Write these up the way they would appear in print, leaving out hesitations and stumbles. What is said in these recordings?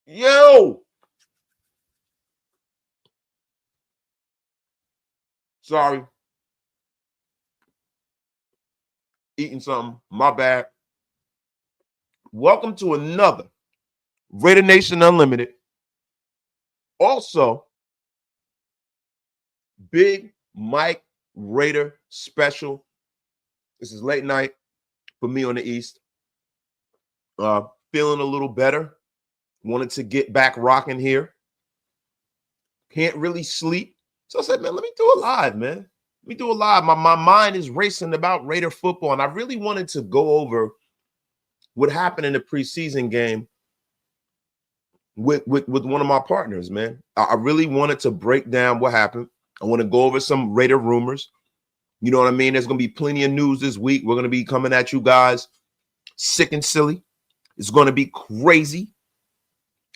Yo! Sorry. Eating something. My bad. Welcome to another Raider Nation Unlimited. Also, Big Mike Raider special. This is late night for me on the East. Feeling a little better. Wanted to get back rocking here. Can't really sleep. So I said, man, let me do it live, man. Let me do it live. My mind is racing about Raider football, and I really wanted to go over what happened in the preseason game with one of my partners, man. I really wanted to break down what happened. I want to go over some Raider rumors. You know what I mean? There's going to be plenty of news this week. We're going to be coming at you guys sick and silly. It's going to be crazy.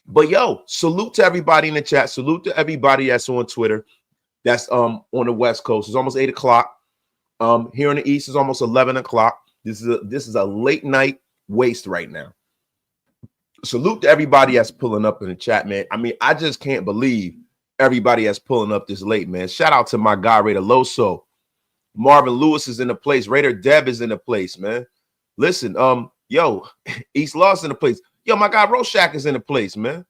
But yo, salute to everybody in the chat. Salute to everybody that's on Twitter. That's on the West Coast. It's almost 8 o'clock. Here in the East, it's almost 11 o'clock. This is a late night waste right now. Salute to everybody that's pulling up in the chat, man. I mean, I just can't believe everybody that's pulling up this late, man. Shout out to my guy, Raider Loso. Marvin Lewis is in the place. Raider Deb is in the place, man. Listen, yo, East Lost in the place. Yo, my guy Rorschach is in the place, man.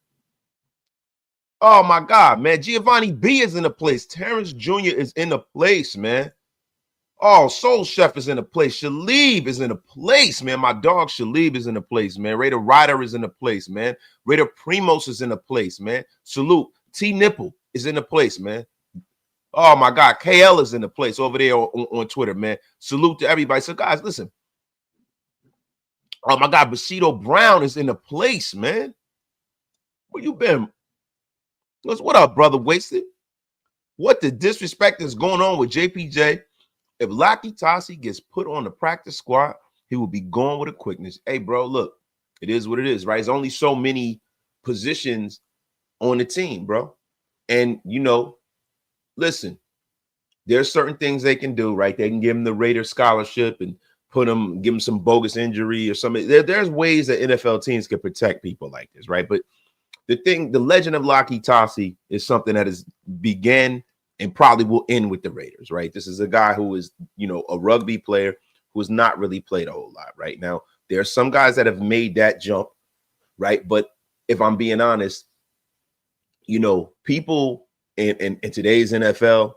Oh, my God, man. Giovanni B is in the place. Terrence Jr. is in the place, man. Oh, Soul Chef is in the place. Shalib is in the place, man. My dog Shalib is in the place, man. Raider Ryder is in the place, man. Raider Primos is in the place, man. Salute. T Nipple is in the place, man. Oh, my God. KL is in the place over there on Twitter, man. Salute to everybody. So, guys, listen. Oh, my God. Bushido Brown is in the place, man. Where you been? What up, brother Wasted? What the disrespect is going on with JPJ? If Laki Tassi gets put on the practice squad, he will be gone with a quickness. Hey, bro, look, it is what it is, right? There's only so many positions on the team, bro. And, you know, listen, there's certain things they can do, right? They can give him the Raider scholarship and give him some bogus injury or something. There's ways that NFL teams can protect people like this, right? But the legend of Laki Tassi is something that has began and probably will end with the Raiders, right? This is a guy who is, you know, a rugby player who has not really played a whole lot right now. There are some guys that have made that jump, right? But if I'm being honest, you know, people in today's NFL,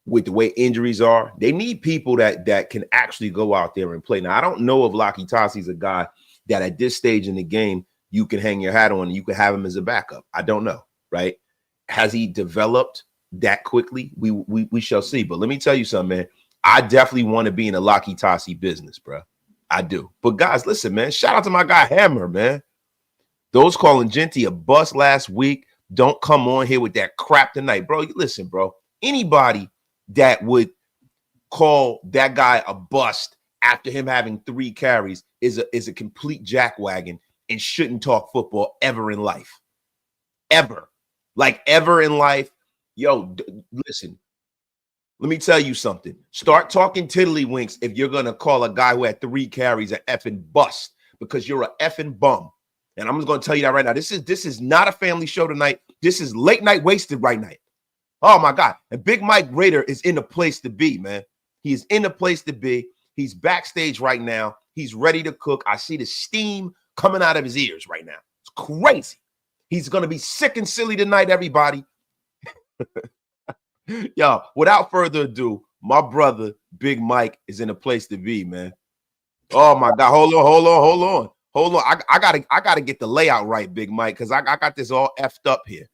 with the way injuries are, they need people that can actually go out there and play. Now, I don't know if Laki Tassi's a guy that at this stage in the game, you can hang your hat on and you can have him as a backup. I don't know, right? Has he developed that quickly? We shall see. But let me tell you something, man. I definitely want to be in a Laki Tassi business, bro. I do. But guys, listen, man. Shout out to my guy Hammer, man. Those calling Genty a bust last week. Don't come on here with that crap tonight, bro. Listen, bro. Anybody that would call that guy a bust after him having 3 carries is a complete jackwagon and shouldn't talk football ever in life. Ever. Like ever in life. Yo, listen. Let me tell you something. Start talking tiddlywinks if you're going to call a guy who had 3 carries an effing bust because you're an effing bum. And I'm just going to tell you that right now. This is not a family show tonight. This is late night wasted right now. Oh, my God. And Big Mike Raider is in the place to be, man. He is in the place to be. He's backstage right now. He's ready to cook. I see the steam coming out of his ears right now. It's crazy. He's going to be sick and silly tonight, everybody. Yo, without further ado, my brother, Big Mike, is in a place to be, man. Oh, my God. Hold Hold on. I gotta get the layout right, Big Mike, because I got this all effed up here.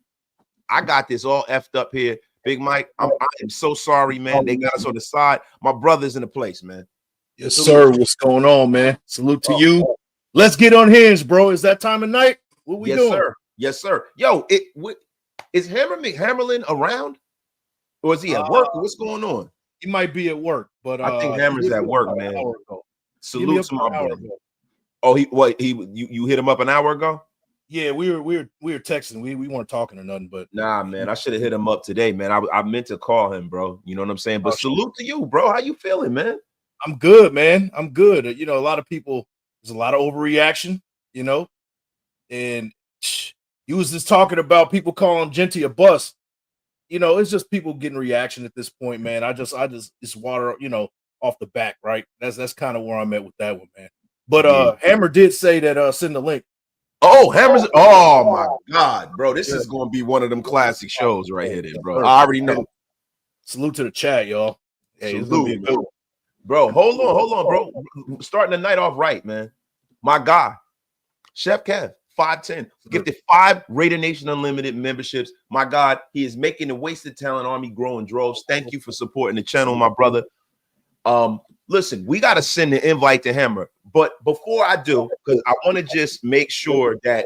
Big Mike. I am so sorry, man. They got us on the side. My brother's in the place, man. Yes, sir. What's going on, man? Salute to you. Let's get unhinged, bro. Is that time of night? What we doing? Sir. Yes, sir. Yo, is Hammerlin around? Or is he at work? What's going on? He might be at work, but I think Hammer's at work, man. Salute to my brother. Oh, you hit him up an hour ago? Yeah, we were texting. We weren't talking or nothing, but nah, man, I should have hit him up today, man. I meant to call him, bro. You know what I'm saying? But salute to you, bro. How you feeling, man? I'm good, man. I'm good. You know, a lot of people, there's a lot of overreaction, you know, and you was just talking about people calling Genty a bust. You know, it's just people getting reaction at this point, man. I just it's water, you know, off the back, right? That's kind of where I'm at with that one, man. But Hammer did say that send the link. Oh, Hammer's oh my God, bro. This is gonna be one of them classic shows right here, then, bro. I already know. Salute to the chat, y'all. Hey, it's gonna be a good one. Bro, hold on, bro. Starting the night off right, man. My guy, Chef Kev, 510, gifted 5 Raider Nation Unlimited memberships. My God, he is making the Wasted Talent Army grow in droves. Thank you for supporting the channel, my brother. Listen, we got to send the invite to Hammer. But before I do, because I want to just make sure that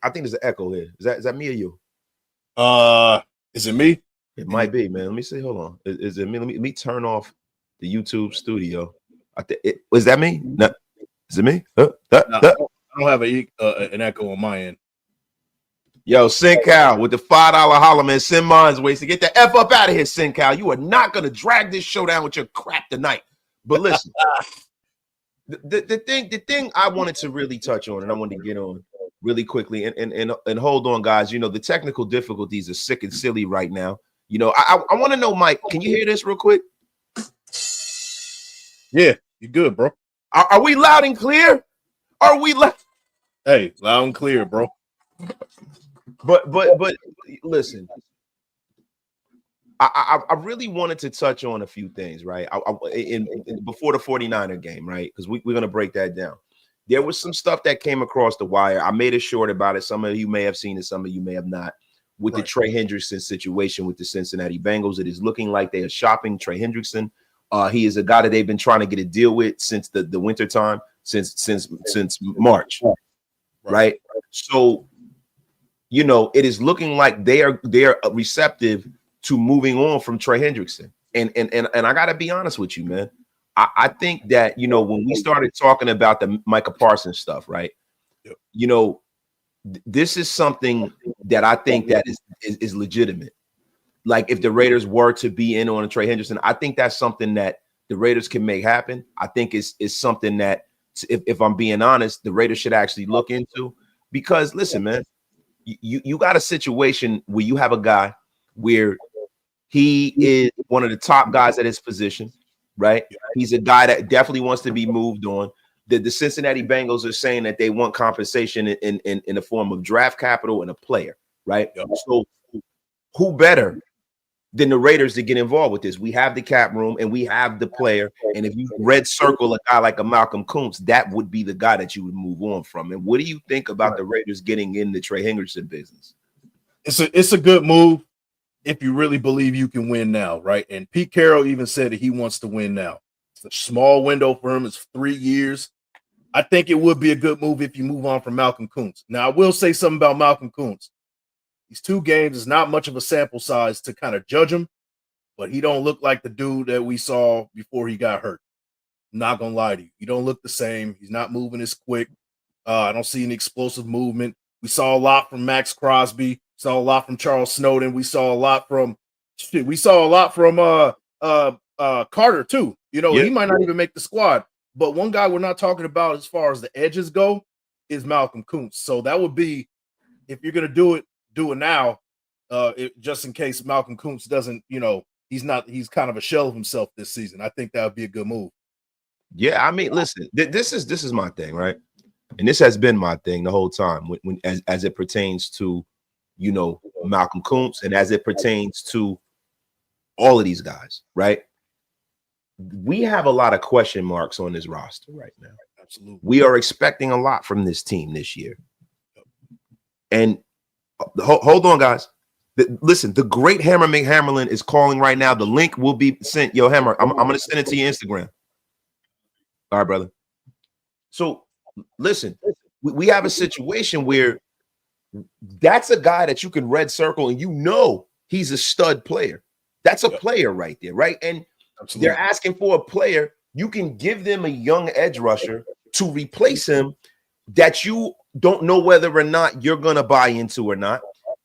I think there's an echo here. Is that me or you? Is it me? It might be, man. Let me see. Hold on. Is it me? Let me turn off the YouTube studio. Is that me? No. Is it me? No, I don't have an echo on my end. Yo, Sincal with the $5 holler, man. Send mine's ways to get the F up out of here, Sincal. You are not going to drag this show down with your crap tonight. But listen, the thing I wanted to really touch on, and I wanted to get on really quickly, and hold on, guys. You know, the technical difficulties are sick and silly right now. You know, I want to know, Mike, can you hear this real quick? Yeah, you good, bro. Are we loud and clear? Are we loud? Hey, loud and clear, bro. But listen, I really wanted to touch on a few things, right? Before the 49er game, right? Because we're gonna break that down. There was some stuff that came across the wire. I made a short about it. Some of you may have seen it, some of you may have not. With the Trey Hendrickson situation with the Cincinnati Bengals, it is looking like they are shopping Trey Hendrickson. He is a guy that they've been trying to get a deal with since the winter time, since March, right? So, you know, it is looking like they are receptive to moving on from Trey Hendrickson. And I gotta be honest with you, man. I think that, you know, when we started talking about the Micah Parsons stuff, right? You know, this is something that I think that is legitimate. Like if the Raiders were to be in on a Trey Hendrickson, I think that's something that the Raiders can make happen. I think it's something that, if I'm being honest, the Raiders should actually look into. Because listen, man, you got a situation where you have a guy where he is one of the top guys at his position, right? He's a guy that definitely wants to be moved on. The Cincinnati Bengals are saying that they want compensation in the form of draft capital and a player, right? So who better than the Raiders to get involved with this? We have the cap room and we have the player. And if you red circle a guy like a Malcolm Kuntz, that would be the guy that you would move on from. And what do you think about the Raiders getting in the Trey Hendrickson business? It's a good move if you really believe you can win now, right? And Pete Carroll even said that he wants to win now. It's a small window for him. It's 3 years. I think it would be a good move if you move on from Malcolm Kuntz. Now, I will say something about Malcolm Kuntz. These 2 games is not much of a sample size to kind of judge him, but he don't look like the dude that we saw before he got hurt. I'm not going to lie to you. He don't look the same. He's not moving as quick. I don't see any explosive movement. We saw a lot from Max Crosby. Saw a lot from Charles Snowden. We saw a lot from Carter too. You know, he might not even make the squad. But one guy we're not talking about as far as the edges go is Malcolm Kuntz. So that would be, if you're going to do it now, just in case Malcolm Kuntz doesn't, you know, he's kind of a shell of himself this season. I think that would be a good move. Yeah, I mean, listen, this is my thing, right? And this has been my thing the whole time when as it pertains to, you know, Malcolm Kuntz and as it pertains to all of these guys, right? We have a lot of question marks on this roster right now. Absolutely. We are expecting a lot from this team this year. And hold on, guys. Listen, the great Hammer McHammerlin is calling right now. The link will be sent. Yo, Hammer, I'm going to send it to your Instagram. All right, brother. So, listen, we have a situation where that's a guy that you can red circle and you know he's a stud player. That's a player right there, right? And they're asking for a player. You can give them a young edge rusher to replace him that you don't know whether or not you're going to buy into or not.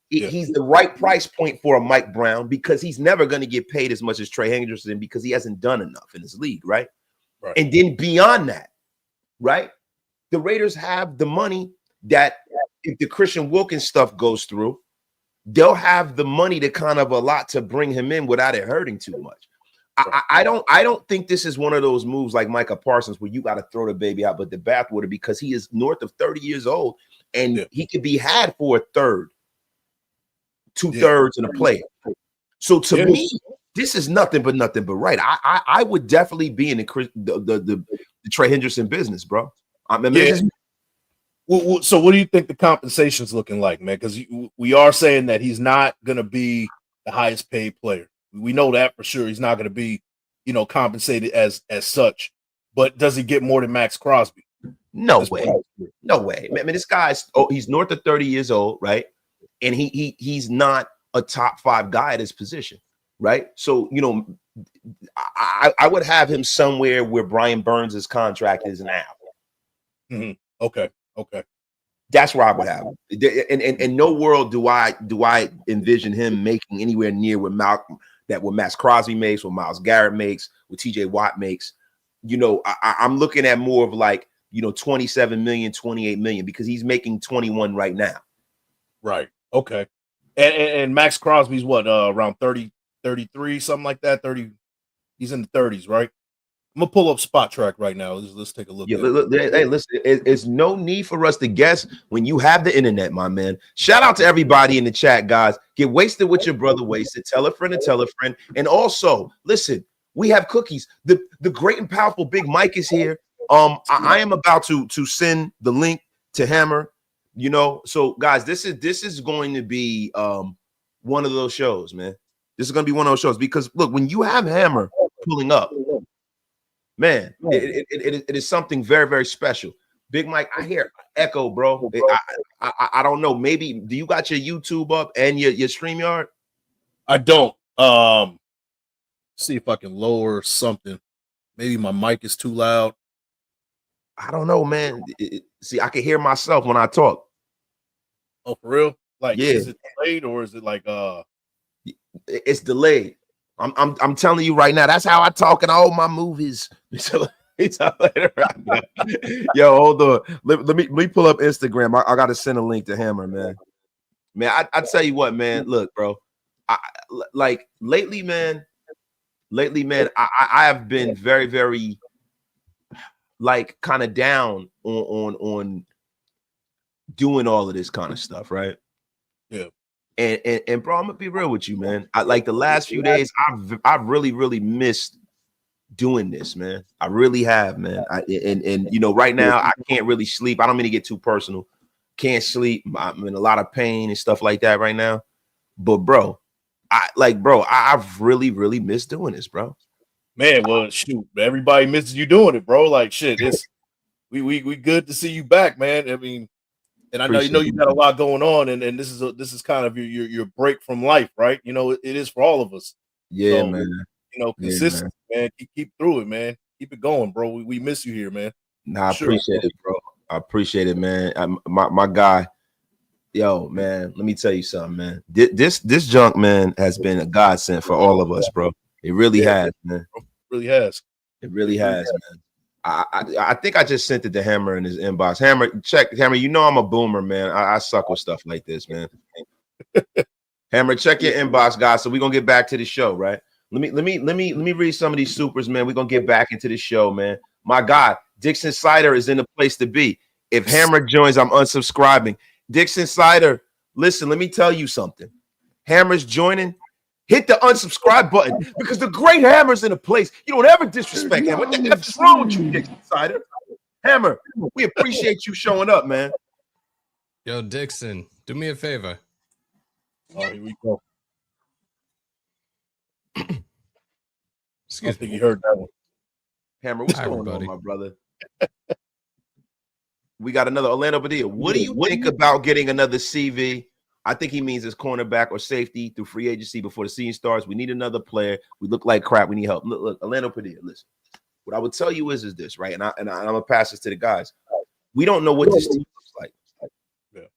He's the right price point for a Mike Brown because he's never going to get paid as much as Trey Hendrickson because he hasn't done enough in this league, right? And then beyond that, right, the Raiders have the money that if the Christian Wilkins stuff goes through, they'll have the money to kind of a lot to bring him in without it hurting too much. I don't think this is one of those moves like Micah Parsons where you got to throw the baby out with the bathwater because he is north of 30 years old and he could be had for a third, 2/3 in a player. So to me, this is nothing but right. I would definitely be in the Trey Hendrickson business, bro. I mean, so what do you think the compensation's looking like, man? Because we are saying that he's not going to be the highest paid player. We know that for sure. He's not going to be, compensated as such. But does he get more than Max Crosby? No way. No way. I mean, this guy's he's north of 30 years old, right? And he's not a top 5 guy at his position, right? So, I would have him somewhere where Brian Burns' contract is now. Mm-hmm. Okay. That's where I would have him. In no world do I envision him making anywhere near what Max Crosby makes, what Myles Garrett makes, what TJ Watt makes. I'm looking at more of like, 27 million, 28 million because he's making 21 right now. Right. Okay. And Max Crosby's what, around 30, 33, something like that. 30. He's in the 30s, right? I'm gonna pull up Spot Track right now. Let's take a look. Yeah, hey, listen, it's no need for us to guess when you have the internet, my man. Shout out to everybody in the chat, guys. Get wasted with your brother wasted. Tell a friend and tell a friend. And also, listen, we have cookies. The great and powerful Big Mike is here. I am about to send the link to Hammer. So guys, this is going to be one of those shows, man. This is going to be one of those shows because look, when you have Hammer pulling up. Man, it is something very, very special. Big Mike, I hear echo, bro. I don't know. Maybe do you got your YouTube up and your StreamYard? I don't. See if I can lower something. Maybe my mic is too loud. I don't know, man. See, I can hear myself when I talk. Oh, for real? Like, yeah. Is it delayed or is it like It's delayed. I'm telling you right now, that's how I talk in all my movies. Yo, hold on. Let me pull up Instagram. I gotta send a link to Hammer, man. Man, I tell you what, man. Look, bro. Lately, man, I have been very, very kind of down on doing all of this kind of stuff, right? Yeah. And bro, I'm gonna be real with you, man. I like the last few days, I've really missed doing this, man. I really have, man. Right now I can't really sleep. I don't mean to get too personal. Can't sleep. I'm in a lot of pain and stuff like that right now. But bro, I've really missed doing this, bro. Man, well, shoot, everybody misses you doing it, bro. Like shit, it's we good to see you back, man. I mean. And I know you got a lot going on, and this is kind of your break from life, right? It is for all of us. Yeah, so, man. Consistent, man. Keep through it, man. Keep it going, bro. We miss you here, man. Nah, I appreciate it, bro. I appreciate it, man. My guy, yo, man. Let me tell you something, man. This junk, man, has been a godsend for all of us, bro. It really has, man. It really has. It really has, man. I think I just sent it to Hammer in his inbox. Hammer, check. Hammer, I'm a boomer, man. I suck with stuff like this, man. Hammer, check your inbox, guys. So we're gonna get back to the show, right? Let me read some of these supers, man. We're gonna get back into the show, man. My God, Dixon Sider is in the place to be. If Hammer joins, I'm unsubscribing. Dixon Sider, listen, let me tell you something. Hammer's joining. Hit the unsubscribe button because the great Hammer's in a place. You don't ever disrespect him. What the F is wrong with you, Dixon Sider? Hammer, we appreciate you showing up, man. Yo, Dixon, do me a favor. Oh, here we go. Excuse I think me. you heard that one. Hammer, what's Hi, going everybody. on, my brother? We got another Orlando Padilla. What do you think about getting another CV? I think he means his cornerback or safety through free agency before the season starts. We need another player. We look like crap. We need help. Look, Orlando Padilla, listen. What I would tell you is this, right? And I'm gonna pass this to the guys. We don't know what this team looks like. Yeah.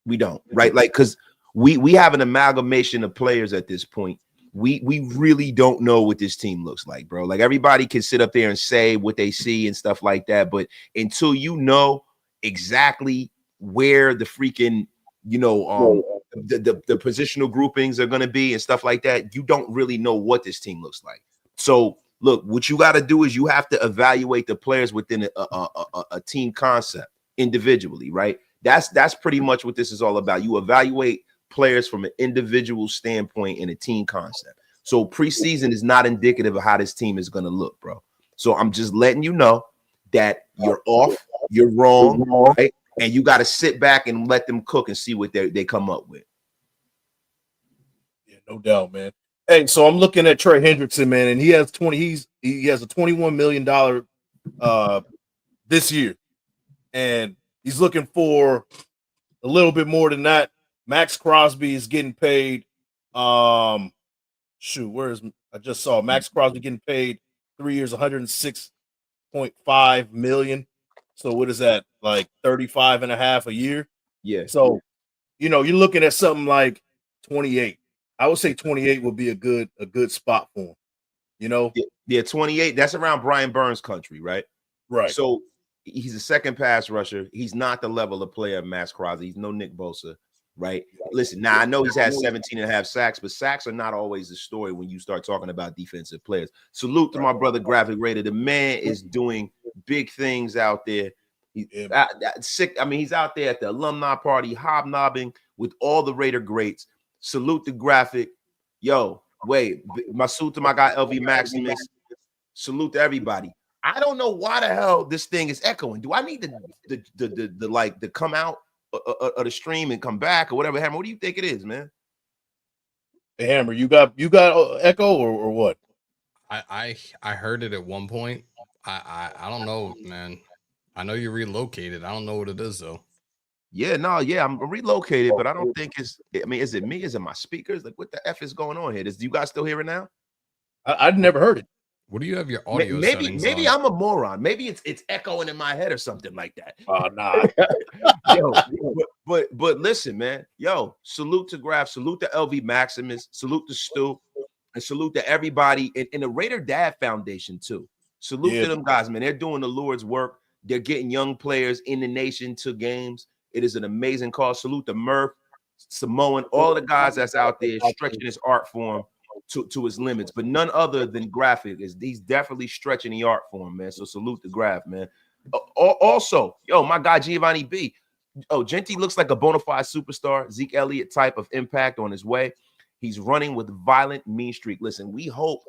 We don't, right? Like, because we have an amalgamation of players at this point. We really don't know what this team looks like, bro. Like, everybody can sit up there and say what they see and stuff like that, but until you know exactly where the freaking, the positional groupings are going to be and stuff like that, you don't really know what this team looks like. So look, what you got to do is you have to evaluate the players within a team concept individually, right? That's pretty much what this is all about. You evaluate players from an individual standpoint in a team concept. So preseason is not indicative of how this team is going to look, bro. So I'm just letting you know that you're off, you're wrong, right? And you got to sit back and let them cook and see what they come up with. Yeah, no doubt, man. Hey, so I'm looking at Trey Hendrickson, man, and he has a $21 million this year, and he's looking for a little bit more than that. Max Crosby is getting paid. I just saw Max Crosby getting paid 3 years, $106.5 million. So what is that, like 35 and a half a year? Yeah. So, you're looking at something like 28. I would say 28 would be a good spot for him. Yeah, 28. That's around Brian Burns country, right? Right. So he's a second pass rusher. He's not the level of player of Max Crosby. He's no Nick Bosa, right? Listen, now I know he's had 17 and a half sacks, but sacks are not always the story when you start talking about defensive players. Salute to my brother Graphic Raider. The man is doing big things out there. He's sick. I mean, he's out there at the alumni party, hobnobbing with all the Raider greats. Salute the Graphic. Yo, wait, my salute to my guy LV Maximus. Salute to everybody. I don't know why the hell this thing is echoing. Do I need to come out of the stream and come back or whatever? Hammer, what do you think it is, man? Hey, Hammer, you got echo or what? I heard it at one point. I don't know, man. I know you relocated. I don't know what it is though. Yeah, I'm relocated, but I don't think it's. I mean, is it me? Is it my speakers? Like, what the F is going on here? Do you guys still hear it now? I'd never heard it. What do you have your audio Maybe settings on? I'm a moron. Maybe it's echoing in my head or something like that. Nah. But listen, man. Yo, salute to Graf, salute to LV Maximus, salute to Stu, and salute to everybody in the Raider Dad Foundation too. Salute to them guys, man. They're doing the Lord's work. They're getting young players in the nation to games. It is an amazing cause. Salute to Murph, Samoan, all the guys that's out there stretching his art form to his limits, but none other than Graphic. He's definitely stretching the art form, man. So salute the Graph, man. Also, yo, my guy Giovanni B. Oh, Genty looks like a bona fide superstar. Zeke Elliott type of impact on his way. He's running with violent mean streak. Listen, we hope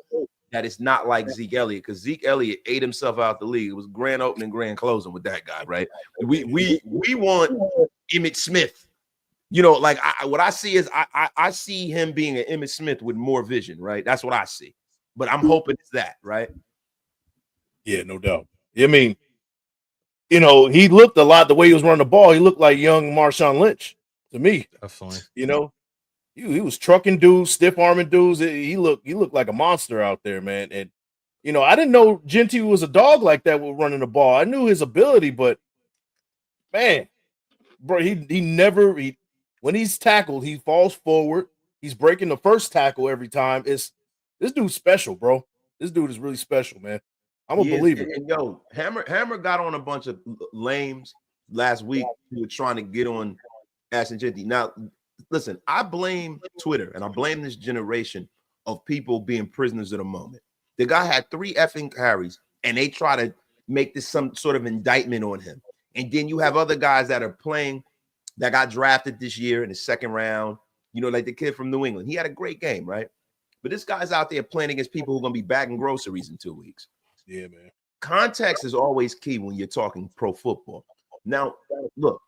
that it's not like Zeke Elliott, because Zeke Elliott ate himself out the league. It was grand opening, grand closing with that guy, right? We want Emmitt Smith. Like what I see is I see him being an Emmitt Smith with more vision, right? That's what I see. But I'm hoping it's that, right? Yeah, no doubt. I mean, he looked a lot the way he was running the ball. He looked like young Marshawn Lynch to me. Definitely. He was trucking dudes, stiff arming dudes. He looked like a monster out there, man. And I didn't know Genty was a dog like that with running the ball. I knew his ability, but man, bro, when he's tackled, he falls forward. He's breaking the first tackle every time. This dude's special, bro. This dude is really special, man. I'm a believer. And yo, Hammer got on a bunch of lames last week who were trying to get on Ashton Genty. Now, listen, I blame Twitter and I blame this generation of people being prisoners of the moment. The guy had 3 effing carries and they try to make this some sort of indictment on him. And then you have other guys that are playing that got drafted this year in the second round, like the kid from New England. He had a great game, right? But this guy's out there playing against people who are going to be bagging groceries in 2 weeks. Yeah, man. context is always key when you're talking pro football. Now, look,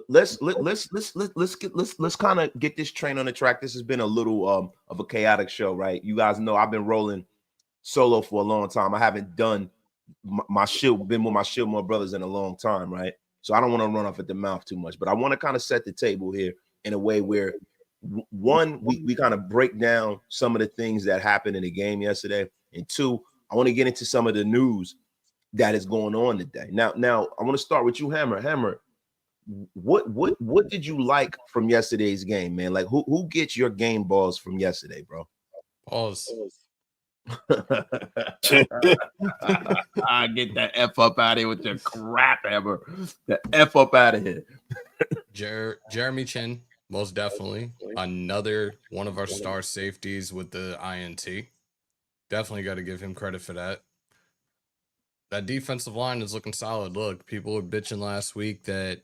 let's kind of get this train on the track. This has been a little of a chaotic show, right? You guys know I've been rolling solo for a long time. I haven't done been with my ShieldMore brothers in a long time, right? So I don't want to run off at the mouth too much, but I want to kind of set the table here in a way where one, we kind of break down some of the things that happened in the game yesterday, and two, I want to get into some of the news that is going on today. Now I want to start with you, Hammer. Hammer, what did you like from yesterday's game, man? Like who gets your game balls from yesterday, bro? Pause. I get that F up out of here with your crap, Hammer. The F up out of here. Jeremy Chin, most definitely. Another one of our star safeties with the INT. Definitely got to give him credit for that. That defensive line is looking solid. Look, people were bitching last week that,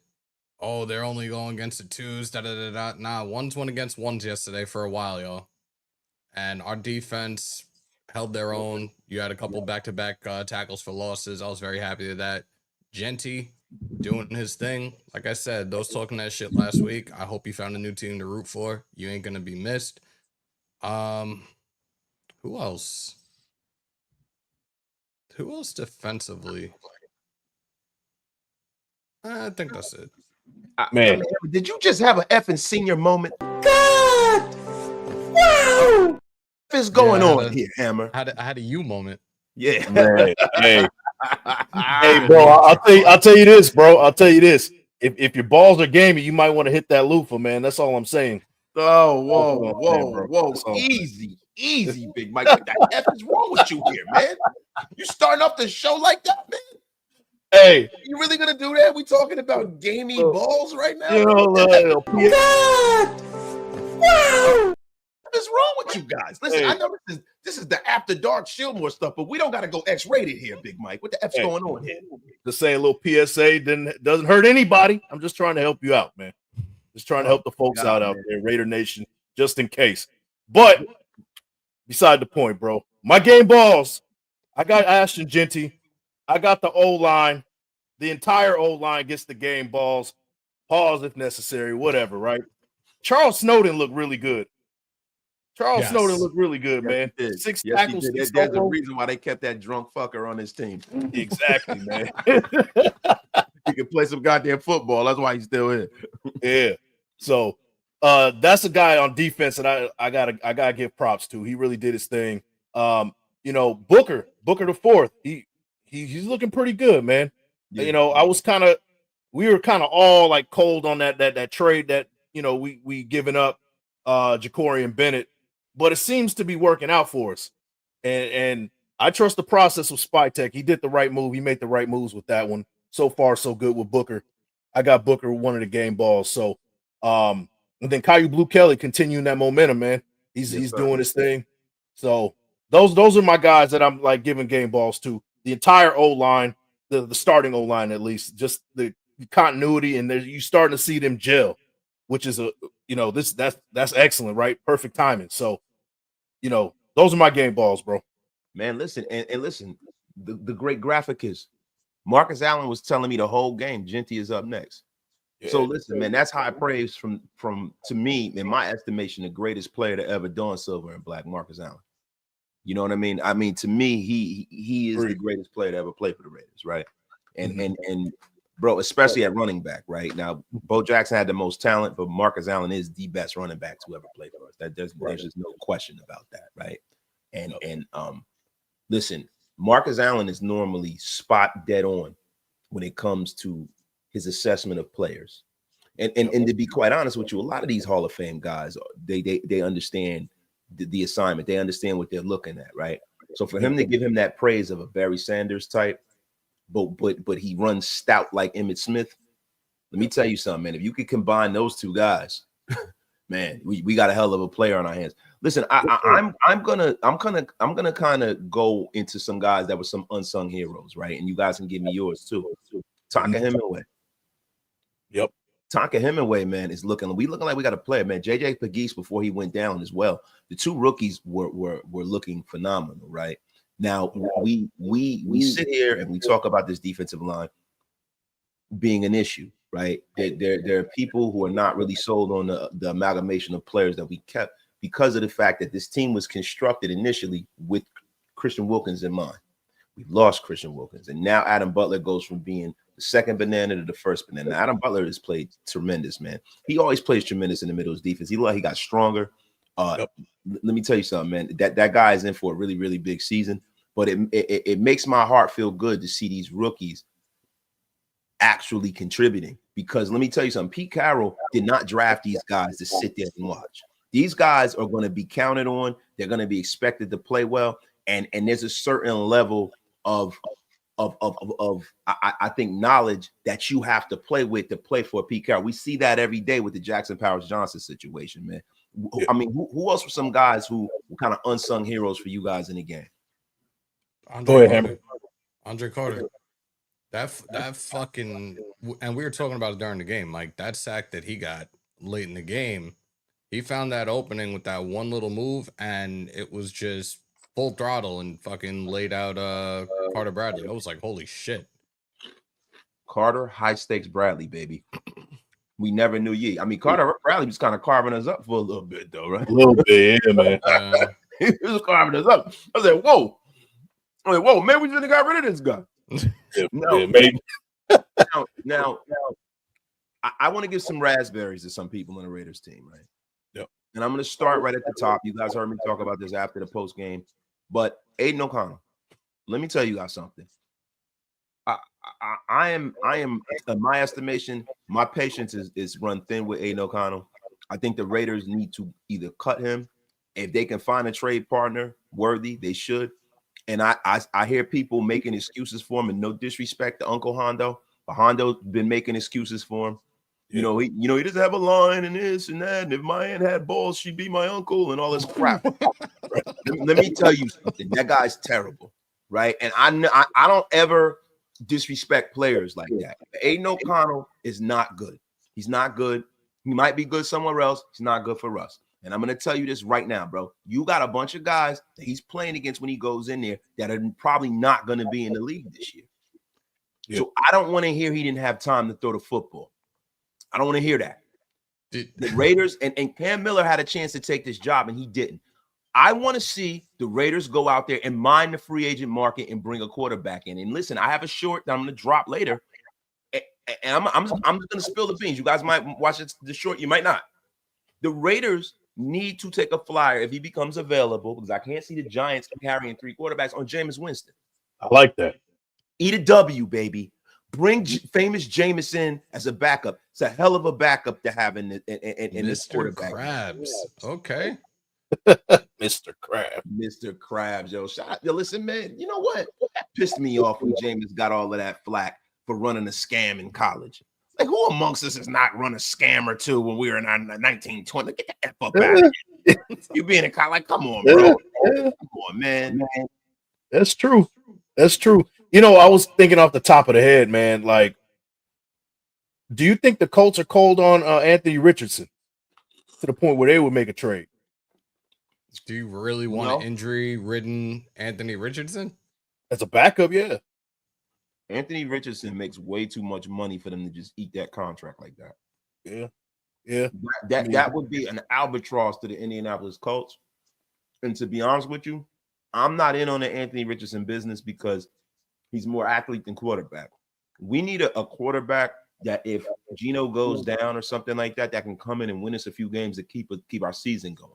oh, they're only going against the twos, da-da-da-da. Nah, ones went against ones yesterday for a while, y'all. And our defense held their own. You had a couple back-to-back tackles for losses. I was very happy with that. Genty doing his thing. Like I said, those talking that shit last week, I hope you found a new team to root for. You ain't going to be missed. Who else? Who else defensively? I think that's it. Man, did you just have an effing senior moment? God! Wow! What is going on here, Hammer? I had a you moment. Yeah. Man, hey, bro. I'll tell you this, bro. I'll tell you this. If your balls are gamey, you might want to hit that loofah, man. That's all I'm saying. Oh, whoa. Easy, Big Mike. What the F is wrong with you here, man? You starting off the show like that, man? Hey, you really gonna do that? We talking about gamey balls right now? God! Wow! What is wrong with you guys? Listen, I know this is the after dark ShieldMore stuff, but we don't gotta go X-rated here, Big Mike. What the F's going on here? Just saying, a little PSA doesn't hurt anybody. I'm just trying to help you out, man. Just trying to help the folks out there, Raider Nation, just in case. But beside the point, bro. My game balls. I got Ashton Genty. I got the O-line. The entire O-line gets the game balls. Pause if necessary, whatever, right? Charles Snowden looked really good. Snowden looked really good, man. 6 tackles. There's a reason why they kept that drunk fucker on his team. Exactly, man. He can play some goddamn football. That's why he's still here. Yeah. So that's a guy on defense that I gotta give props to. He really did his thing. Booker the fourth. He's looking pretty good, man. Yeah. We were kind of all like cold on that trade that we given up Ja'Cory Bennett, but it seems to be working out for us. And I trust the process with Spytek. He did the right move. He made the right moves with that one. So far, so good with Booker. I got Booker one of the game balls. So and then Caillou Blue Kelly continuing that momentum, man. He's doing his thing. So those are my guys that I'm like giving game balls to. The entire O-line, the starting O-line at least, just the continuity, and you starting to see them gel, which is that's excellent, right? Perfect timing. So, those are my game balls, bro. Man, listen, and listen, the great graphic is Marcus Allen was telling me the whole game, Genty is up next. Yeah. So listen, man, that's high praise from to me, in my estimation, the greatest player to ever don silver and black, Marcus Allen. You know what I mean? I mean, to me, he is the greatest player to ever play for the Raiders, right? And bro, especially at running back, right? Now, Bo Jackson had the most talent, but Marcus Allen is the best running back to ever play for us. There's just no question about that, right? And listen, Marcus Allen is normally spot dead on when it comes to his assessment of players. And to be quite honest with you, a lot of these Hall of Fame guys, they understand the assignment. They understand what they're looking at, right? So for him to give him that praise of a Barry Sanders type, but he runs stout like Emmitt Smith. Let me tell you something, man. If you could combine those two guys, man, we got a hell of a player on our hands. Listen, I'm gonna kind of go into some guys that were some unsung heroes, right? And you guys can give me yours too. Tonka Hemingway. Yep. Tonka Hemingway, man, is looking like we got a player, man. JJ Pegues before he went down as well. The two rookies were looking phenomenal, right? Now we sit here and we talk about this defensive line being an issue, right? There are people who are not really sold on the amalgamation of players that we kept because of the fact that this team was constructed initially with Christian Wilkins in mind. We lost Christian Wilkins, and now Adam Butler goes from being the second banana to the first banana. Adam Butler has played tremendous, man. He always plays tremendous in the middle of his defense. He got stronger. Let me tell you something, man. That guy is in for a really, really big season. But it makes my heart feel good to see these rookies actually contributing. Because let me tell you something. Pete Carroll did not draft these guys to sit there and watch. These guys are going to be counted on. They're going to be expected to play well. And there's a certain level of I think knowledge that you have to play with to play for Pete Carroll. We see that every day with the Jackson Powers Johnson situation, man. Yeah. I mean, who else were some guys who were kind of unsung heroes for you guys in the game? Andre Carter. That fucking, and we were talking about it during the game, like that sack that he got late in the game. He found that opening with that one little move, and it was just full throttle and fucking laid out Carter Bradley. I was like, holy shit. Carter, high stakes Bradley, baby. We never knew ye. I mean, Carter Bradley was kind of carving us up for a little bit, though, right? A little bit, yeah, man. He was carving us up. I said, whoa. I'm like, whoa, man, we just got rid of this guy. Maybe. Now, I want to give some raspberries to some people on the Raiders team, right? Yep. And I'm going to start right at the top. You guys heard me talk about this after the post game. But Aiden O'Connell, let me tell you guys something. I am, in my estimation, my patience is run thin with Aiden O'Connell. I think the Raiders need to either cut him. If they can find a trade partner worthy, they should. And I hear people making excuses for him, and no disrespect to Uncle Hondo, but Hondo's been making excuses for him. Yeah. He doesn't have a line and this and that. And if my aunt had balls, she'd be my uncle and all this crap. Let me tell you something. That guy's terrible, right? And I don't ever disrespect players like that. Aiden O'Connell is not good. He's not good. He might be good somewhere else. He's not good for us. And I'm going to tell you this right now, bro. You got a bunch of guys that he's playing against when he goes in there that are probably not going to be in the league this year. Yeah. So I don't want to hear he didn't have time to throw the football. I don't want to hear that. The Raiders and Cam Miller had a chance to take this job, and he didn't. I want to see the Raiders go out there and mine the free agent market and bring a quarterback in. And listen, I have a short that I'm going to drop later, and I'm just going to spill the beans. You guys might watch the short. You might not. The Raiders need to take a flyer if he becomes available, because I can't see the Giants carrying 3 quarterbacks on Jameis Winston. I like that. Eat a W, baby. Bring famous Jameis in as a backup. It's a hell of a backup to have in this quarterback. Krabs. Okay. Mr. Krabs. Mr. Krabs, yo. Listen, man, you know what? That pissed me off when Jameis got all of that flack for running a scam in college. Like, who amongst us has not run a scam or two when we were in 1920? Get the F up out of here. You being in college, like, come on, bro. Come on, man. That's true. That's true. You know, I was thinking off the top of the head, man, like, do you think the Colts are cold on Anthony Richardson to the point where they would make a trade? Do you really want an injury-ridden Anthony Richardson? As a backup, yeah. Anthony Richardson makes way too much money for them to just eat that contract like that. Yeah. Yeah. That would be an albatross to the Indianapolis Colts. And to be honest with you, I'm not in on the Anthony Richardson business because he's more athlete than quarterback. We need a quarterback that if Geno goes down or something like that, that can come in and win us a few games to keep our season going.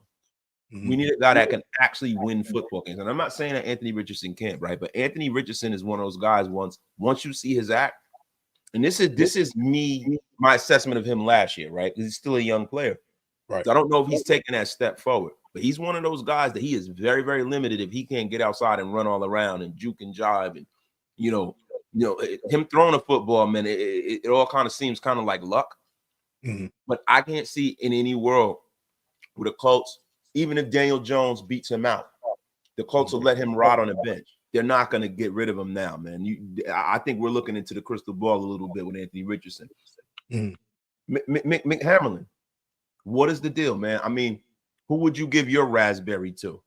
Mm-hmm. We need a guy that can actually win football games. And I'm not saying that Anthony Richardson can't, right? But Anthony Richardson is one of those guys once you see his act, and this is my assessment of him last year, right? Because he's still a young player. Right. So I don't know if he's taking that step forward. But he's one of those guys that he is very, very limited if he can't get outside and run all around and juke and jive. And, him throwing a football, man, it all kind of seems kind of like luck. Mm-hmm. But I can't see in any world with the Colts, even if Daniel Jones beats him out, the Colts will let him rot on the bench. They're not going to get rid of him now, man. I think we're looking into the crystal ball a little bit with Anthony Richardson. Mm-hmm. Mick Hammerlin, what is the deal, man? I mean, who would you give your raspberry to?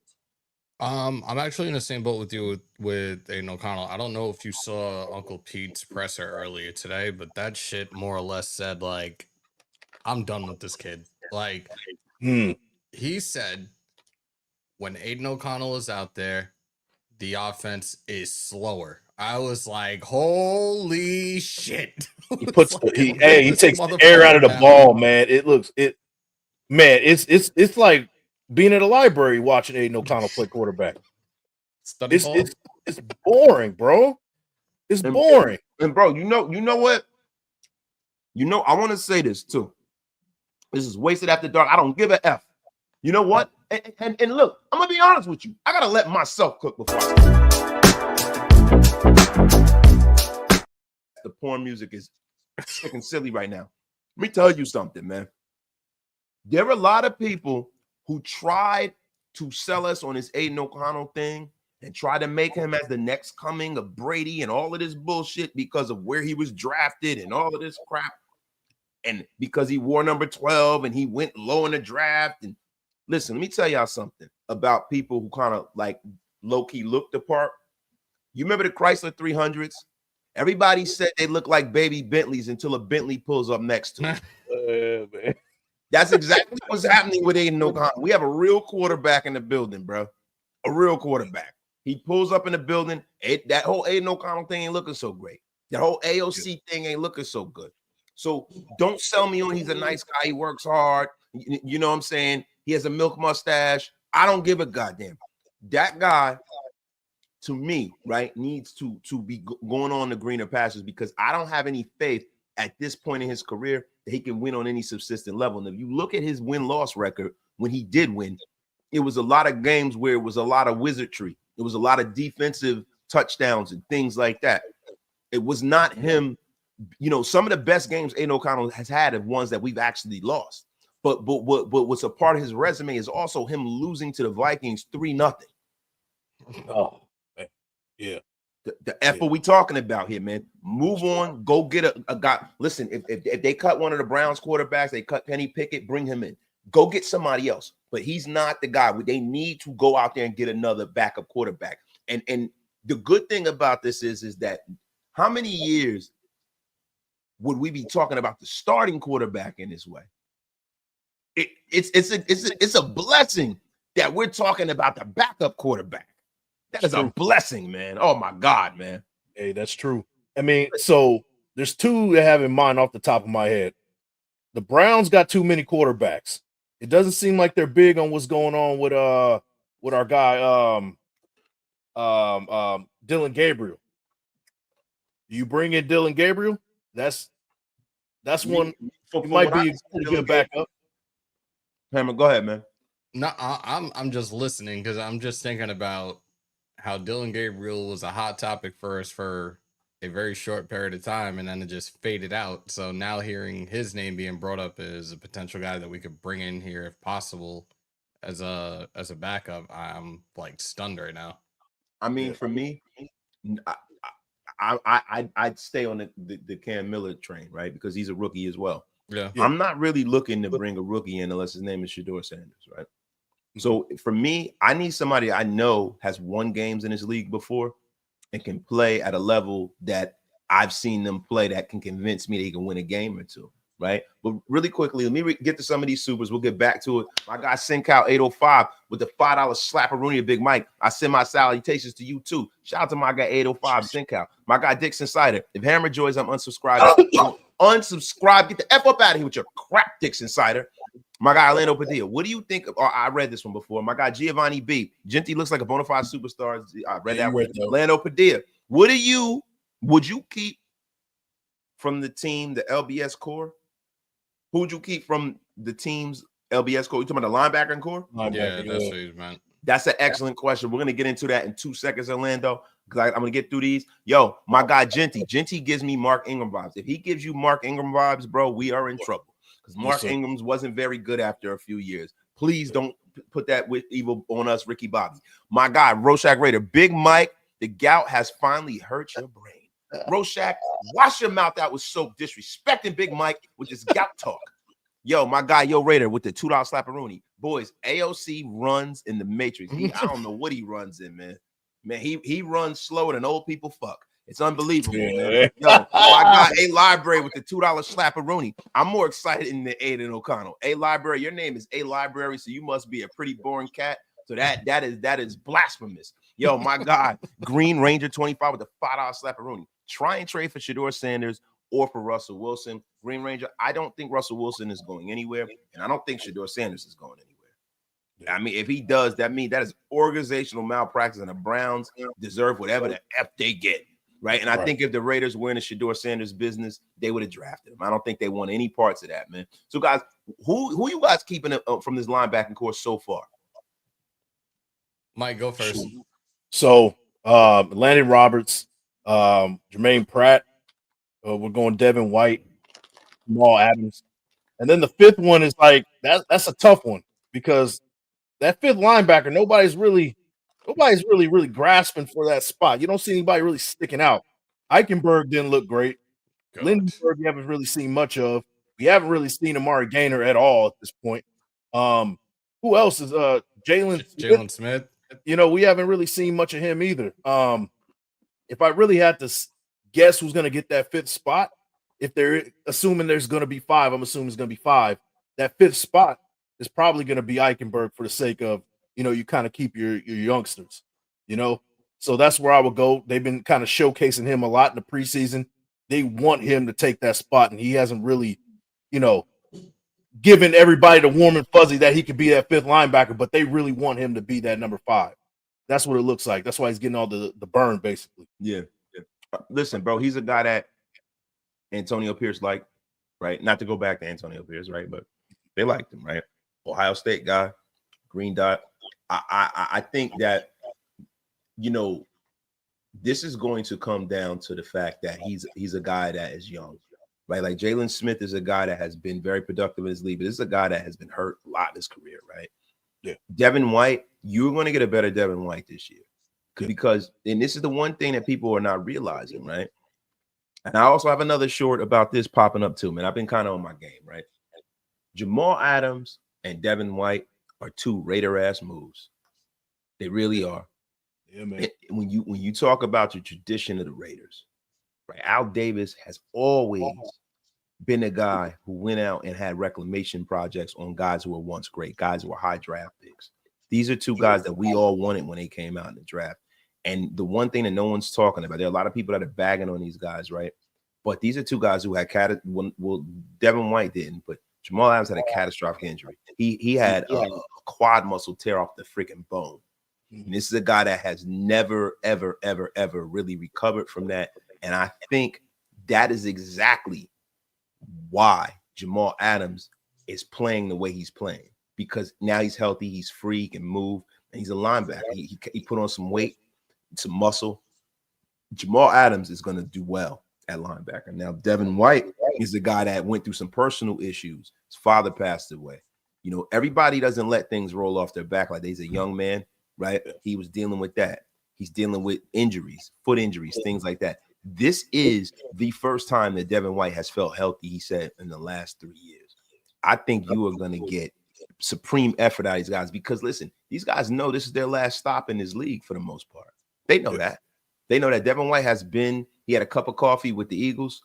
I'm actually in the same boat with you with Aiden O'Connell. I don't know if you saw Uncle Pete's presser earlier today, but that shit more or less said like, I'm done with this kid. Like he said when Aiden O'Connell is out there, the offense is slower. I was like, holy shit. He puts Like, he this takes the air out of the motherfucker ball, down. man. It's like being at a library watching Aiden O'Connell play quarterback. Study hall. It's boring, bro. It's boring. And bro, you know what? I want to say this too. This is wasted after dark. I don't give a F. You know what? And look, I'm gonna be honest with you. I gotta let myself cook before the porn music is freaking silly right now. Let me tell you something, man. There are a lot of people who tried to sell us on this Aiden O'Connell thing and try to make him as the next coming of Brady and all of this bullshit because of where he was drafted and all of this crap. And because he wore number 12 and he went low in the draft. And listen, let me tell y'all something about people who kind of like low-key look the part. You remember the Chrysler 300s? Everybody said they look like baby Bentleys until a Bentley pulls up next to them. Man. That's exactly what's happening with Aiden O'Connell. We have a real quarterback in the building, bro. A real quarterback. He pulls up in the building. That whole Aiden O'Connell thing ain't looking so great. That whole AOC thing ain't looking so good. So don't sell me on he's a nice guy. He works hard. You know what I'm saying? He has a milk mustache. I don't give a goddamn. That guy, to me, right, needs to be going on the greener pastures because I don't have any faith at this point in his career that he can win on any subsistent level. And if you look at his win-loss record, when he did win, it was a lot of games where it was a lot of wizardry. It was a lot of defensive touchdowns and things like that. It was not him. You know, some of the best games Aiden O'Connell has had are ones that we've actually lost. But what's a part of his resume is also him losing to the Vikings 3-0. Oh, man. Yeah. The F are we talking about here, man? Move on. Go get a guy. Listen, if they cut one of the Browns quarterbacks, they cut Kenny Pickett, bring him in. Go get somebody else. But he's not the guy. They need to go out there and get another backup quarterback. And the good thing about this is that how many years would we be talking about the starting quarterback in this way? It's a blessing that we're talking about the backup quarterback. That is a blessing, man. Oh my God, man. Hey, that's true. I mean, so there's two I have in mind off the top of my head. The Browns got too many quarterbacks. It doesn't seem like they're big on what's going on with our guy Dylan Gabriel. Do you bring in Dylan Gabriel? That's one. He might be a pretty good backup. Hammer, go ahead, man. No, I'm just listening because I'm just thinking about how Dylan Gabriel was a hot topic for us for a very short period of time, and then it just faded out. So now hearing his name being brought up as a potential guy that we could bring in here if possible as a backup, I'm like stunned right now. I mean, for me, I'd stay on the Cam Miller train, right? Because he's a rookie as well. Yeah. I'm not really looking to bring a rookie in unless his name is Shedeur Sanders, right? So for me, I need somebody I know has won games in this league before and can play at a level that I've seen them play that can convince me they can win a game or two, right? But really quickly, let me get to some of these supers. We'll get back to it. My guy Sincal 805 with the $5 slapperoonie of Big Mike. I send my salutations to you too. Shout out to my guy 805 Sincal. My guy Dixon Sider. If Hammer joys, I'm unsubscribed. Unsubscribe. Get the F up out of here with your crap, Dixon Sider. My guy Orlando Padilla. What do you think of? I read this one before. My guy Giovanni B. Genty looks like a bona fide superstar. I read that one. Orlando Padilla. Would you keep from the team the LBS core? Who would you keep from the team's LBS core? You talking about the linebacker core? Yeah, that's what he's meant. That's an excellent question. We're gonna get into that in 2 seconds, Orlando. Because I'm gonna get through these. Yo, my guy Genty. Genty gives me Mark Ingram vibes. If he gives you Mark Ingram vibes, bro, we are in trouble. Because Mark Ingram's wasn't very good after a few years. Please don't put that with evil on us, Ricky Bobby. My guy, Rorschach Raider. Big Mike, the gout has finally hurt your brain. Rorschach, wash your mouth out with soap, disrespecting Big Mike with this gout talk. Yo, my guy, Yo Raider with the $2 slapperoonie. Boys, AOC runs in the Matrix. I don't know what he runs in, man. Man, he runs slower than old people fuck. It's unbelievable, man. Yo, my guy A Library with the $2 slapperoonie. I'm more excited than Aiden O'Connell. A Library, your name is A Library, so you must be a pretty boring cat. So that is blasphemous. Yo, my guy, Green Ranger 25 with the $5 slapperoonie. Try and trade for Shedeur Sanders or for Russell Wilson. Green Ranger, I don't think Russell Wilson is going anywhere, and I don't think Shedeur Sanders is going anywhere. I mean, if he does, that is organizational malpractice, and the Browns deserve whatever the F they get, right? And I think if the Raiders were in the Shedeur Sanders business, they would have drafted him. I don't think they want any parts of that, man. So, guys, who you guys keeping from this linebacking course so far? Mike, go first. So, Landon Roberts, Jermaine Pratt, we're going Devin White, Jamal Adams. And then the fifth one is like, that's a tough one because that fifth linebacker, nobody's really grasping for that spot. You don't see anybody really sticking out. Eichenberg didn't look great. Lindenberg, you haven't really seen much of. We haven't really seen Amari Gaynor at all at this point. Who else is Jalen Smith? You know, we haven't really seen much of him either. If I really had to guess who's going to get that fifth spot, if they're assuming there's going to be five, I'm assuming it's going to be five. That fifth spot is probably going to be Eichenberg for the sake of, you know, you kind of keep your youngsters, you know. So that's where I would go. They've been kind of showcasing him a lot in the preseason. They want him to take that spot, and he hasn't really, you know, given everybody the warm and fuzzy that he could be that fifth linebacker, but they really want him to be that number 5. That's what it looks like. That's why he's getting all the burn, basically. Yeah. Listen, bro, he's a guy that Antonio Pierce liked, right? Not to go back to Antonio Pierce, right? But they liked him, right? Ohio State guy, green dot. I think that, you know, this is going to come down to the fact that he's a guy that is young, right? Like Jalen Smith is a guy that has been very productive in his league, but this is a guy that has been hurt a lot in his career, right? Yeah. Devin White, you're going to get a better Devin White this year. Because, and this is the one thing that people are not realizing, right? And I also have another short about this popping up too, man. I've been kind of on my game, right? Jamal Adams and Devin White are 2 Raider-ass moves. They really are. Yeah, man. When you talk about the tradition of the Raiders, right? Al Davis has always been a guy who went out and had reclamation projects on guys who were once great, guys who were high draft picks. These are 2 guys that we all wanted when they came out in the draft. And the one thing that no one's talking about, there are a lot of people that are bagging on these guys, right? But these are 2 guys who had Devin White didn't, but Jamal Adams had a catastrophic injury. He had a quad muscle tear off the freaking bone. And this is a guy that has never, ever, ever, ever really recovered from that. And I think that is exactly why Jamal Adams is playing the way he's playing, because now he's healthy, he's free, he can move, and he's a linebacker. He put on some weight, some muscle. Jamal Adams is going to do well at linebacker. Now, Devin White is the guy that went through some personal issues. His father passed away. You know, everybody doesn't let things roll off their back like he's a young man, right? He was dealing with that. He's dealing with injuries, foot injuries, things like that. This is the first time that Devin White has felt healthy, he said, in the last 3 years. I think you are going to get supreme effort out of these guys because, listen, these guys know this is their last stop in this league for the most part. They know that. They know that Devin White he had a cup of coffee with the Eagles.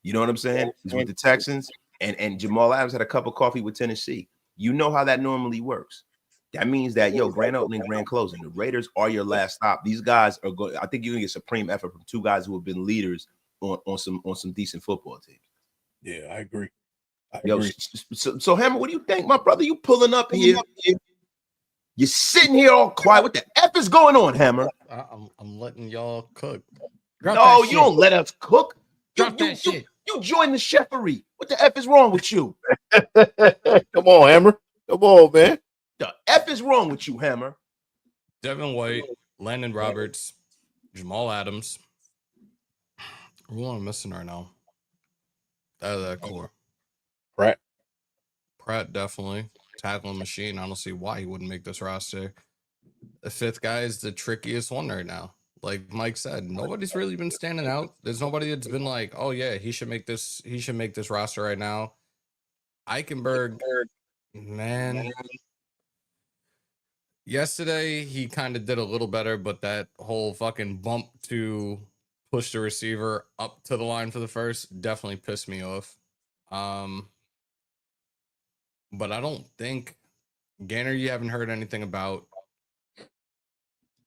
You know what I'm saying? He's with the Texans. And Jamal Adams had a cup of coffee with Tennessee. You know how that normally works. That means that, grand opening, grand closing. The Raiders are your last stop. These guys are going. I think you're going to get supreme effort from 2 guys who have been leaders on some decent football teams. Yeah, I agree. So Hammer, what do you think, my brother? You pulling up here? You're sitting here all quiet. What the F is going on, Hammer? I'm letting y'all cook. No, you don't let us cook. Drop that shit. You join the chefery. What the F is wrong with you? Come on, Hammer. Come on, man. The F is wrong with you, Hammer? Devin White, Landon Roberts, Jamal Adams. Who am I missing right now? Out of that core. Pratt definitely. Tackling machine. I don't see why he wouldn't make this roster. The 5th guy is the trickiest one right now. Like Mike said, nobody's really been standing out. There's nobody that's been like, oh yeah, he should make this roster right now. Eichenberg, man, Yesterday, he kind of did a little better, but that whole fucking bump to push the receiver up to the line for the first definitely pissed me off. But I don't think Gainer, you haven't heard anything about.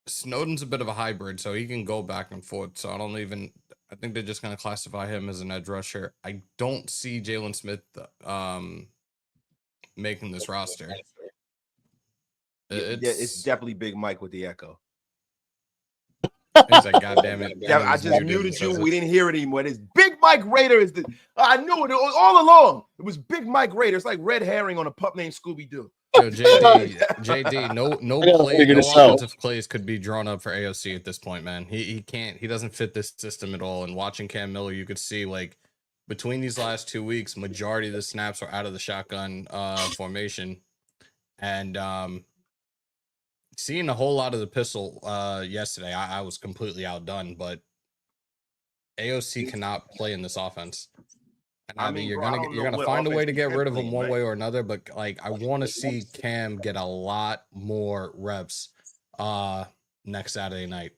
Snowden's a bit of a hybrid, so he can go back and forth. So I think they're just going to classify him as an edge rusher. I don't see Jalen Smith making this roster. It's definitely Big Mike with the echo. He's like, God damn it. Yeah, I just muted you. We didn't hear it anymore. It's Big Mike Raider. I knew it all along. It was Big Mike Raider. It's like red herring on a pup named Scooby-Doo. Yo, JD, no offensive plays could be drawn up for AOC at this point, man. He doesn't fit this system at all. And watching Cam Miller, you could see like between these last 2 weeks, majority of the snaps are out of the shotgun formation. And seeing a whole lot of the pistol yesterday, I was completely outdone, but AOC cannot play in this offense. And I mean, you're gonna find a way to get rid of him one way or another, but like I want to see Cam get a lot more reps next Saturday night.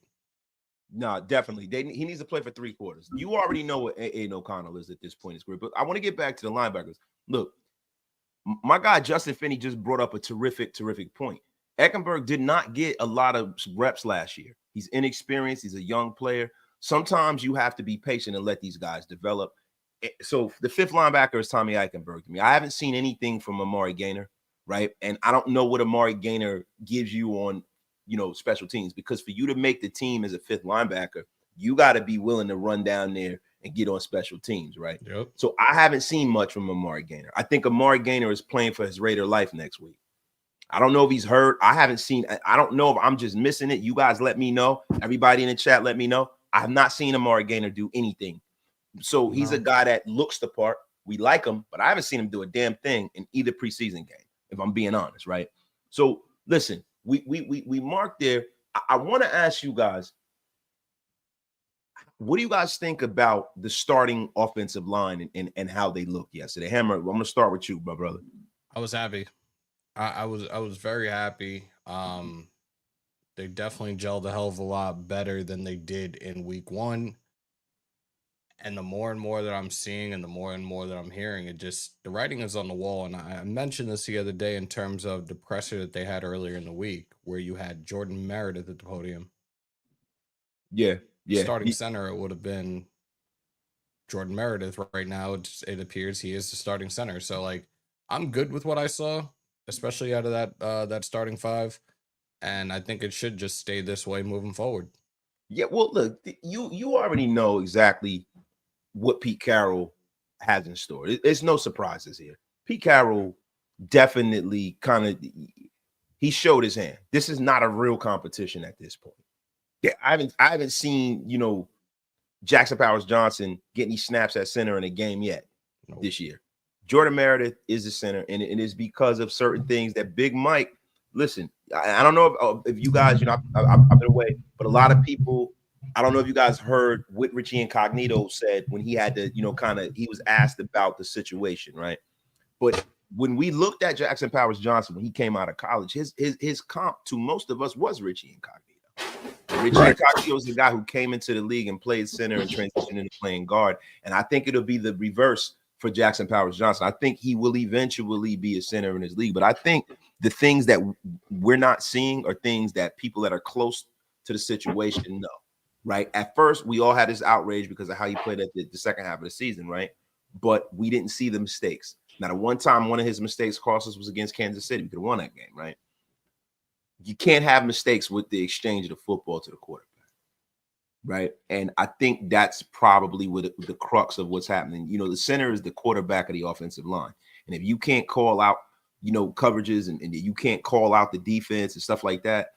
No, definitely. He needs to play for 3 quarters. You already know what Aiden O'Connell is at this point in his career, but I want to get back to the linebackers. Look, my guy Justin Finney just brought up a terrific point. Eckenberg did not get a lot of reps last year. He's inexperienced. He's a young player. Sometimes you have to be patient and let these guys develop. So the 5th linebacker is Tommy Eichenberg to me. I haven't seen anything from Amari Gainer, right? And I don't know what Amari Gainer gives you on, special teams, because for you to make the team as a 5th linebacker, you got to be willing to run down there and get on special teams, right? Yep. So I haven't seen much from Amari Gainer. I think Amari Gainer is playing for his Raider life next week. I don't know if he's hurt. I don't know if I'm just missing it. You guys let me know. Everybody in the chat, let me know. I have not seen Amari Gainer do anything. So he's a guy that looks the part. We like him, but I haven't seen him do a damn thing in either preseason game, if I'm being honest, right? So listen, we marked there. I want to ask you guys, what do you guys think about the starting offensive line and how they looked yesterday? Hammer, I'm going to start with you, my brother. I was happy. I was very happy. They definitely gelled a hell of a lot better than they did in week 1. And the more and more that I'm seeing and the more and more that I'm hearing, the writing is on the wall. And I mentioned this the other day in terms of the presser that they had earlier in the week, where you had Jordan Meredith at the podium. Yeah. Starting center, it would have been Jordan Meredith. Right now, it appears he is the starting center. So, like, I'm good with what I saw, especially out of that starting 5. And I think it should just stay this way moving forward. Yeah, well, look, you already know exactly what Pete Carroll has in store. There's no surprises here. Pete Carroll definitely he showed his hand. This is not a real competition at this point. Yeah, I haven't seen, Jackson Powers Johnson getting these snaps at center in a game yet this year. Jordan Meredith is the center, and it is because of certain things that Big Mike. Listen, I don't know if you guys, I've been away, but a lot of people, I don't know if you guys heard what Richie Incognito said when he had to, he was asked about the situation, right? But when we looked at Jackson Powers Johnson when he came out of college, his comp to most of us was Richie Incognito. Richie Incognito is the guy who came into the league and played center and transitioned into playing guard. And I think it'll be the reverse for Jackson Powers Johnson. I think he will eventually be a center in his league. But I think the things that we're not seeing are things that people that are close to the situation know, right? At first, we all had this outrage because of how he played at the second half of the season, right? But we didn't see the mistakes. Now, the one time one of his mistakes cost us was against Kansas City. We could have won that game, right? You can't have mistakes with the exchange of the football to the quarterback, right? And I think that's probably what the crux of what's happening. The center is the quarterback of the offensive line. And if you can't call out, coverages and you can't call out the defense and stuff like that,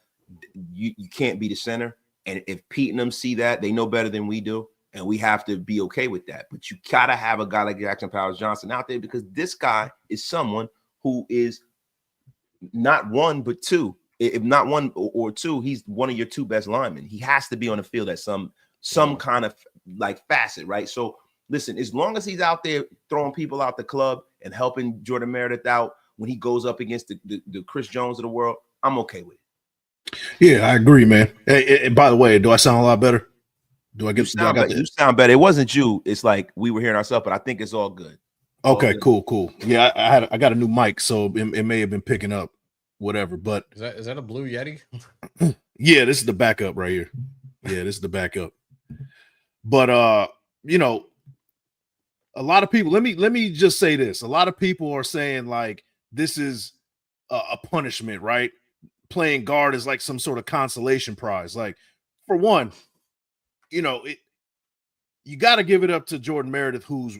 you can't be the center. And if Pete and them see that, they know better than we do. And we have to be okay with that. But you got to have a guy like Jackson Powers Johnson out there, because this guy is someone who is not one, but two. If not one or two, he's one of your 2 best linemen. He has to be on the field at some kind of like facet, right? So listen, as long as he's out there throwing people out the club and helping Jordan Meredith out when he goes up against the Chris Jones of the world, I'm okay with it. Yeah, I agree, man. Hey, by the way, do I sound a lot better? You sound better. It wasn't you. It's like we were hearing ourselves, but I think it's all good. Okay, cool. Yeah, I got a new mic, so it may have been picking up whatever. But is that a Blue Yeti? Yeah, this is the backup right here. Yeah, this is the backup. But you know, a lot of people. Let me just say this. A lot of people are saying like this is a punishment, right? Playing guard is like some sort of consolation prize. Like, for one, you know, you got to give it up to Jordan Meredith, who's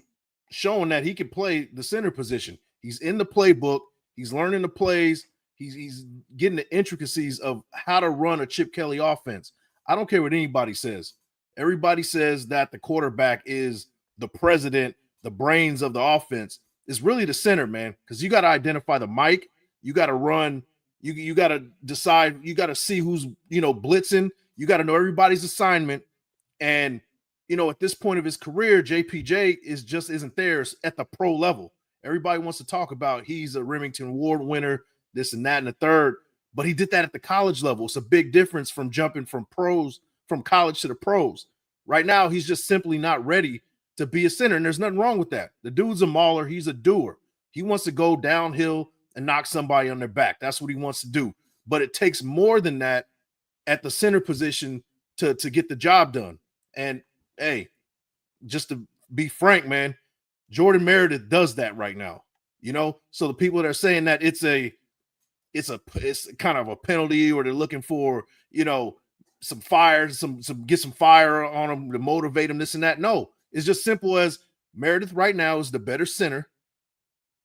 showing that he can play the center position. He's in the playbook. He's learning the plays. He's getting the intricacies of how to run a Chip Kelly offense. I don't care what anybody says. Everybody says that the quarterback is the president, the brains of the offense. It's really the center, man, because you got to identify the mic. You got to run. You got to decide. You got to see who's, blitzing. You got to know everybody's assignment. And at this point of his career, JPJ isn't there at the pro level. Everybody wants to talk about he's a Remington Award winner, this and that and the third, but he did that at the college level. It's a big difference from jumping from college to the pros. Right now, he's just simply not ready to be a center, and there's nothing wrong with that. The dude's a mauler. He's a doer. He wants to go downhill and knock somebody on their back. That's what he wants to do. But it takes more than that at the center position to get the job done. And hey, just to be frank, man, Jordan Meredith does that right now. So the people that are saying that it's kind of a penalty, or they're looking for, some fire, get some fire on them to motivate them, this and that. No, it's just simple as Meredith right now is the better center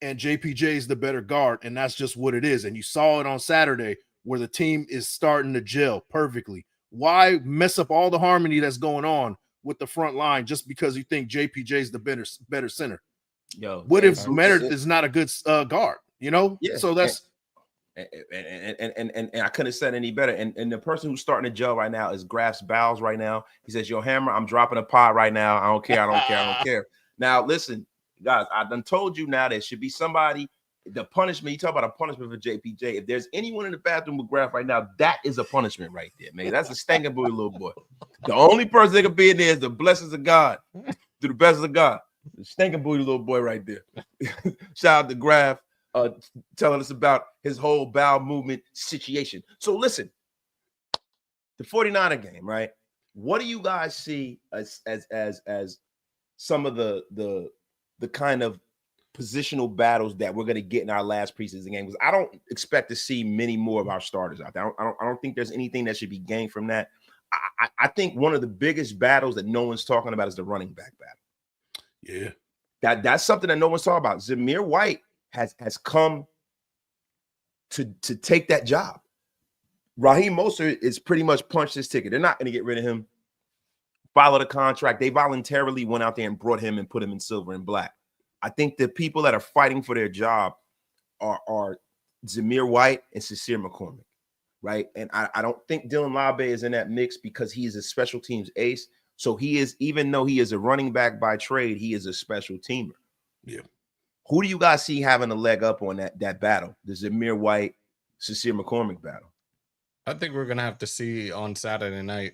and JPJ is the better guard. And that's just what it is. And you saw it on Saturday where the team is starting to gel perfectly. Why mess up all the harmony that's going on with the front line just because you think JPJ is the better center? What if Meredith is not a good guard? Yeah. So that's and I couldn't have said any better. And the person who's starting to gel right now is Graf's Bowles right now. He says, "Yo, Hammer, I'm dropping a pod right now. I don't care. Now, listen, guys, I done told you now there should be somebody. The punishment, you talk about a punishment for JPJ. If there's anyone in the bathroom with Graf right now, that is a punishment right there, man. That's a stinking booty little boy. The only person that can be in there is the blessings of God, through the blessings of God. The stinking booty little boy right there. Shout out to Graf, telling us about his whole bowel movement situation. So listen, the 49er game, right? What do you guys see as some of the kind of positional battles that we're going to get in our last preseason game? Because I don't expect to see many more of our starters out there. I don't think there's anything that should be gained from that. I think one of the biggest battles that no one's talking about is the running back battle. Yeah, that's something that no one's talking about. Zamir White has come to take that job. Raheem Mostert is pretty much punched his ticket. They're not going to get rid of him. Follow the contract. They voluntarily went out there and brought him and put him in silver and black. I think the people that are fighting for their job are Zamir White and Sincere McCormick, right? And I don't think Dylan Labe is in that mix because he is a special teams ace. So he is, even though he is a running back by trade, he is a special teamer. Yeah. Who do you guys see having a leg up on that battle, the Zamir White, Sincere McCormick battle? I think we're gonna have to see on Saturday night,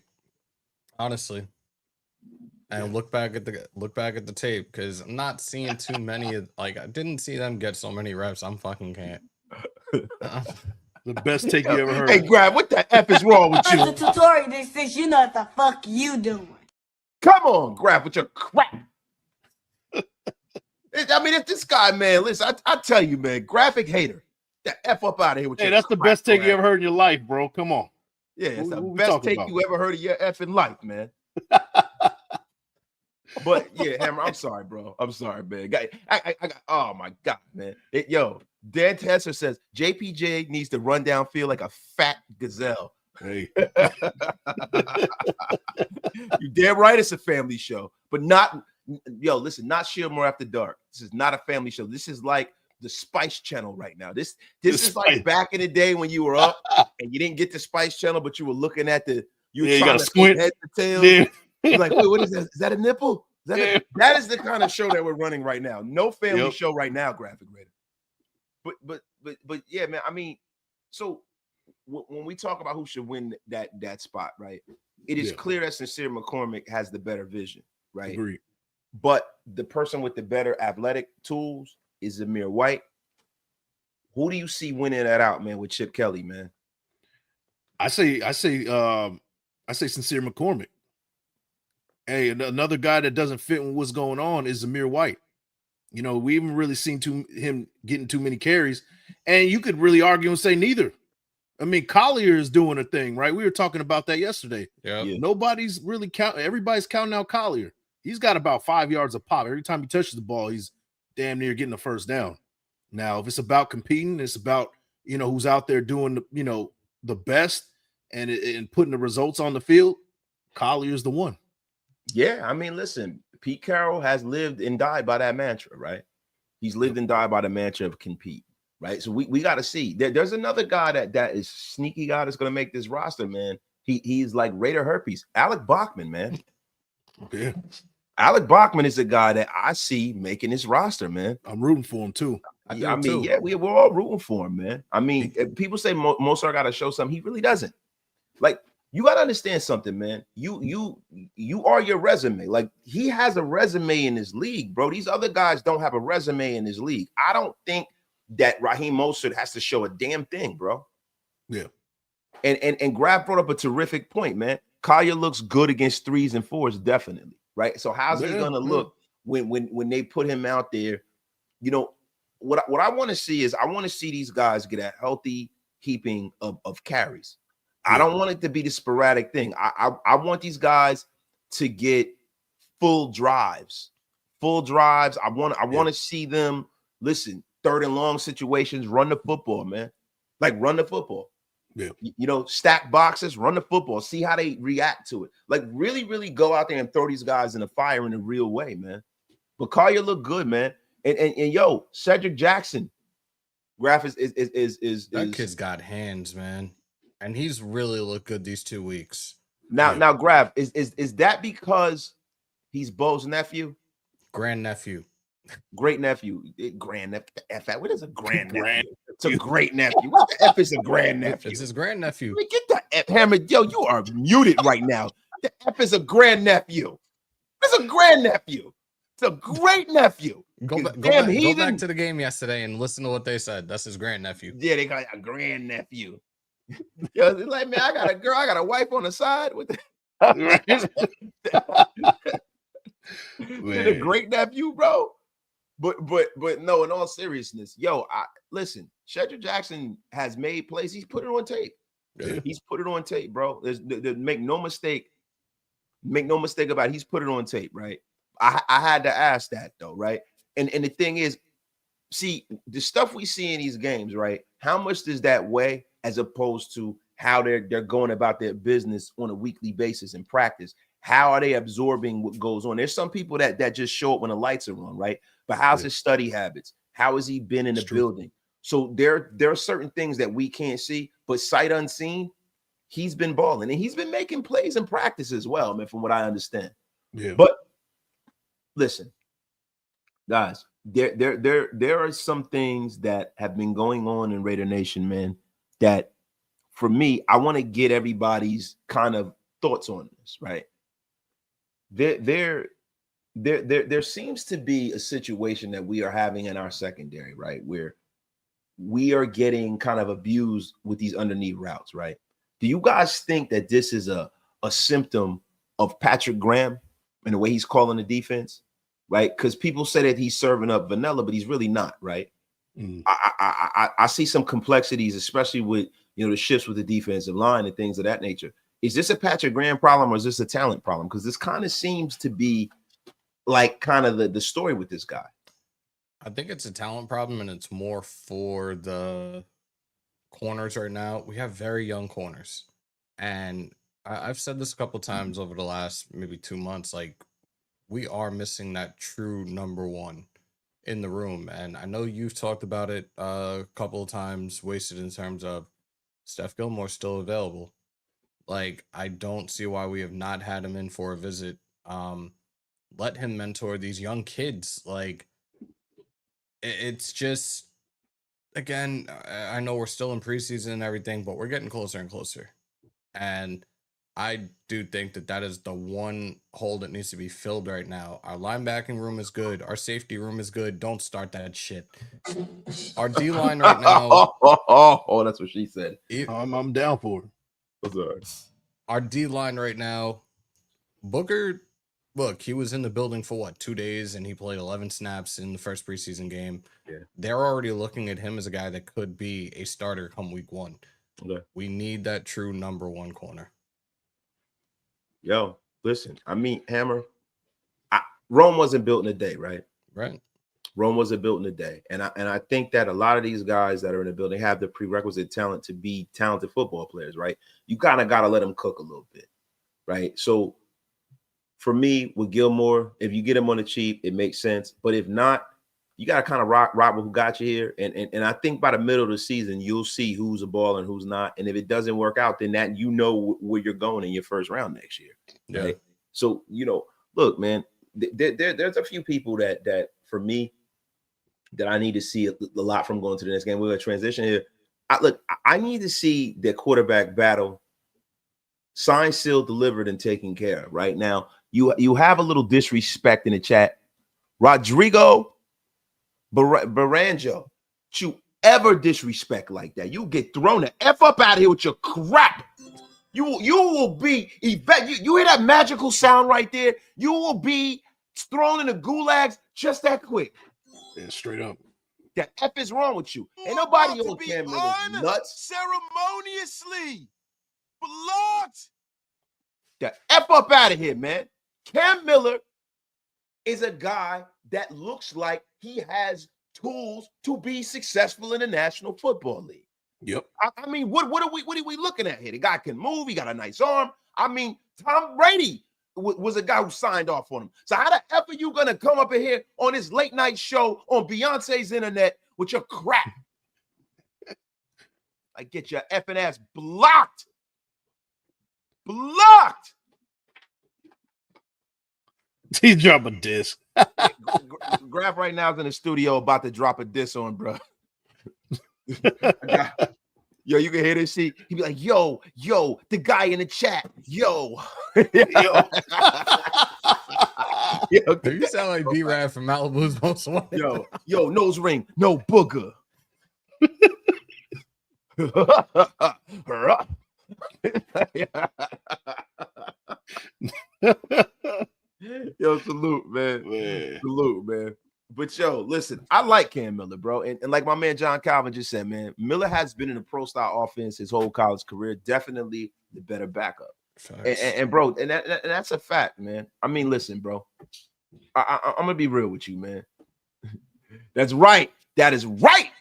honestly, and look back at the tape, because I'm not seeing too many. I didn't see them get so many reps. I'm fucking can't. The best take you ever heard. Hey, Grab, what the F is wrong with you? The tutorial that says you know what the fuck you doing. Come on, Grab, with your crap. I mean, if this guy, man, listen, I tell you, man, graphic hater. The F up out of here with hey, your that's the crap, best take Grab. you ever heard in your life, bro. Come on. Yeah, it's the best take you ever heard of your effing life, man. But yeah, Hammer, I'm sorry, bro. I'm sorry, man. I got, oh my God, man. Dan Tesser says JPJ needs to run downfield like a fat gazelle. Hey. You damn right it's a family show, but listen, not ShieldMore After Dark. This is not a family show. This is like the Spice Channel right now. This is like back in the day when you were up and you didn't get the Spice Channel, but you were looking at you got to squint head to tail. Yeah. You're like, wait, what is that? Is that a nipple? That is the kind of show that we're running right now. No family show right now, Graphic Raider. But yeah, man. I mean, so when we talk about who should win that spot, right? It is clear that Sincere McCormick has the better vision, right? Agreed. But the person with the better athletic tools is Zamir White. Who do you see winning that out, man, with Chip Kelly, man? I say Sincere McCormick. Hey, another guy that doesn't fit with what's going on is Zamir White. You know, we haven't really seen him getting too many carries, and you could really argue and say neither. I mean, Collier is doing a thing, right? We were talking about that yesterday. Yeah. Nobody's really counting. Everybody's counting out Collier. He's got about 5 yards of pop. Every time he touches the ball, he's damn near getting a first down. Now, if it's about competing, it's about, you know, who's out there doing, the best and putting the results on the field, Collier's the one. Yeah, I mean, listen, Pete Carroll has lived and died by that mantra, right? He's lived and died by the mantra of compete, right? So we got to see. There's another guy that is sneaky guy that's going to make this roster, man. He's like Raider herpes. Alec Bachman, man. Yeah. Alec Bachman is a guy that I see making this roster, man. I'm rooting for him too. We're all rooting for him, man. I mean, people say Mozart got to show something. He really doesn't. Like, you got to understand something, man. You are your resume. Like, he has a resume in this league, bro. These other guys don't have a resume in this league. I don't think that Raheem Mostert has to show a damn thing, bro. Yeah. And Graf brought up a terrific point, man. Collier looks good against 3s and 4s, definitely, right? So how's he gonna look when they put him out there? You know, what I want to see is I want to see these guys get a healthy heaping of carries. I don't want it to be the sporadic thing. I want these guys to get full drives. I want to see them, listen, 3rd and long situations, run the football, man. Like, run the football. Yeah. You know, stack boxes, run the football, see how they react to it. Like, really, really go out there and throw these guys in the fire in a real way, man. But Collier look good, man. And yo, Cedric Jackson, Graf is that kid's got hands, man. And he's really looked good these 2 weeks. Now, Graf, is that because he's Bo's nephew? Grandnephew. Great nephew. Grandnephew. F out. What is a grandnephew? It's a great nephew. What the F is a grandnephew? It's his grandnephew. Get the F, Hammer. Yo, you are muted right now. The F is a grandnephew. It's a grandnephew. It's a great nephew. Go back to the game yesterday and listen to what they said. That's his grandnephew. Yeah, they got a grandnephew. Yo, it's like, man, I got a girl, I got a wife on the side with the great nephew, bro. But no, in all seriousness, yo, listen, Cedric Jackson has made plays. He's put it on tape. Yeah. He's put it on tape, bro. Make no mistake about it. He's put it on tape, right? I had to ask that though, right? And the thing is, see, the stuff we see in these games, right? How much does that weigh as opposed to how they're going about their business on a weekly basis in practice? How are they absorbing what goes on? There's some people that just show up when the lights are on, right? But how's his study habits? How has he been in the building? So there are certain things that we can't see, but sight unseen, he's been balling and he's been making plays in practice as well, man, from what I understand. Yeah. But listen, guys, there are some things that have been going on in Raider Nation, man, that for me, I want to get everybody's kind of thoughts on this, right? There seems to be a situation that we are having in our secondary, right, where we are getting kind of abused with these underneath routes, right? Do you guys think that this is a symptom of Patrick Graham and the way he's calling the defense, right? Because people say that he's serving up vanilla, but he's really not, right? I see some complexities, especially with, you know, the shifts with the defensive line and things of that nature. Is this a Patrick Graham problem or is this a talent problem? Because this kind of seems to be like kind of the story with this guy. I think it's a talent problem, and it's more for the corners right now. We have very young corners, and I've said this a couple times over the last maybe 2 months. Like, we are missing that true number one in the room, and I know you've talked about it a couple of times, wasted in terms of Steph Gilmore still available. Like, I don't see why we have not had him in for a visit. Let him mentor these young kids. Like, it's just, again, I know we're still in preseason and everything, but we're getting closer and closer. And I do think that is the one hole that needs to be filled right now. Our linebacking room is good. Our safety room is good. Don't start that shit. Our D line right now. Oh, that's what she said. I'm down for it. Our D line right now, Booker. Look, he was in the building for 2 days, and he played 11 snaps in the first preseason game. Yeah. They're already looking at him as a guy that could be a starter come week 1. Okay. We need that true number 1 corner. Yo, listen, I mean, Hammer, Rome wasn't built in a day, right? Right. Rome wasn't built in a day. And I think that a lot of these guys that are in the building have the prerequisite talent to be talented football players, right? You kind of got to let them cook a little bit, right? So for me, with Gilmore, if you get him on the cheap, it makes sense. But if not, you got to kind of rock with who got you here. And I think by the middle of the season, you'll see who's a baller and who's not. And if it doesn't work out, then that you know where you're going in your first round next year. Right? Yeah. So, look, man, there's a few people that for me that I need to see a lot from going to the next game. We're going to transition here. I need to see the quarterback battle signed, sealed, delivered, and taken care of. Right now, you have a little disrespect in the chat. Rodrigo Baranjo, you ever disrespect like that, you get thrown the F up out of here with your crap. You will be you hear that magical sound right there? You will be thrown in the gulags just that quick. Yeah, straight up. The F is wrong with you. Ain't nobody on Cam Miller nuts. Ceremoniously blocked. The F up out of here, man. Cam Miller is a guy that looks like he has tools to be successful in the National Football League. Yep. I mean, what are we looking at here? The guy can move. He got a nice arm. I mean, Tom Brady was a guy who signed off on him. So how the F are you going to come up in here on this late night show on Beyonce's internet with your crap? I get your effing ass blocked. Blocked. He dropped a disc. Graf right now is in the studio about to drop a diss on, bro. Yo, you can hear this shit. He be like, yo, the guy in the chat, yo. Yo, you sound like B-Rad from Malibu's Most Wanted. Yo, nose ring, no booger. Yo, salute, man. Salute, man. But yo, listen, I like Cam Miller, bro. And like my man John Calvin just said, man, Miller has been in a pro style offense his whole college career. Definitely the better backup. And bro, and that's a fact, man. I mean, listen, bro. I'm gonna be real with you, man. That's right. That is right,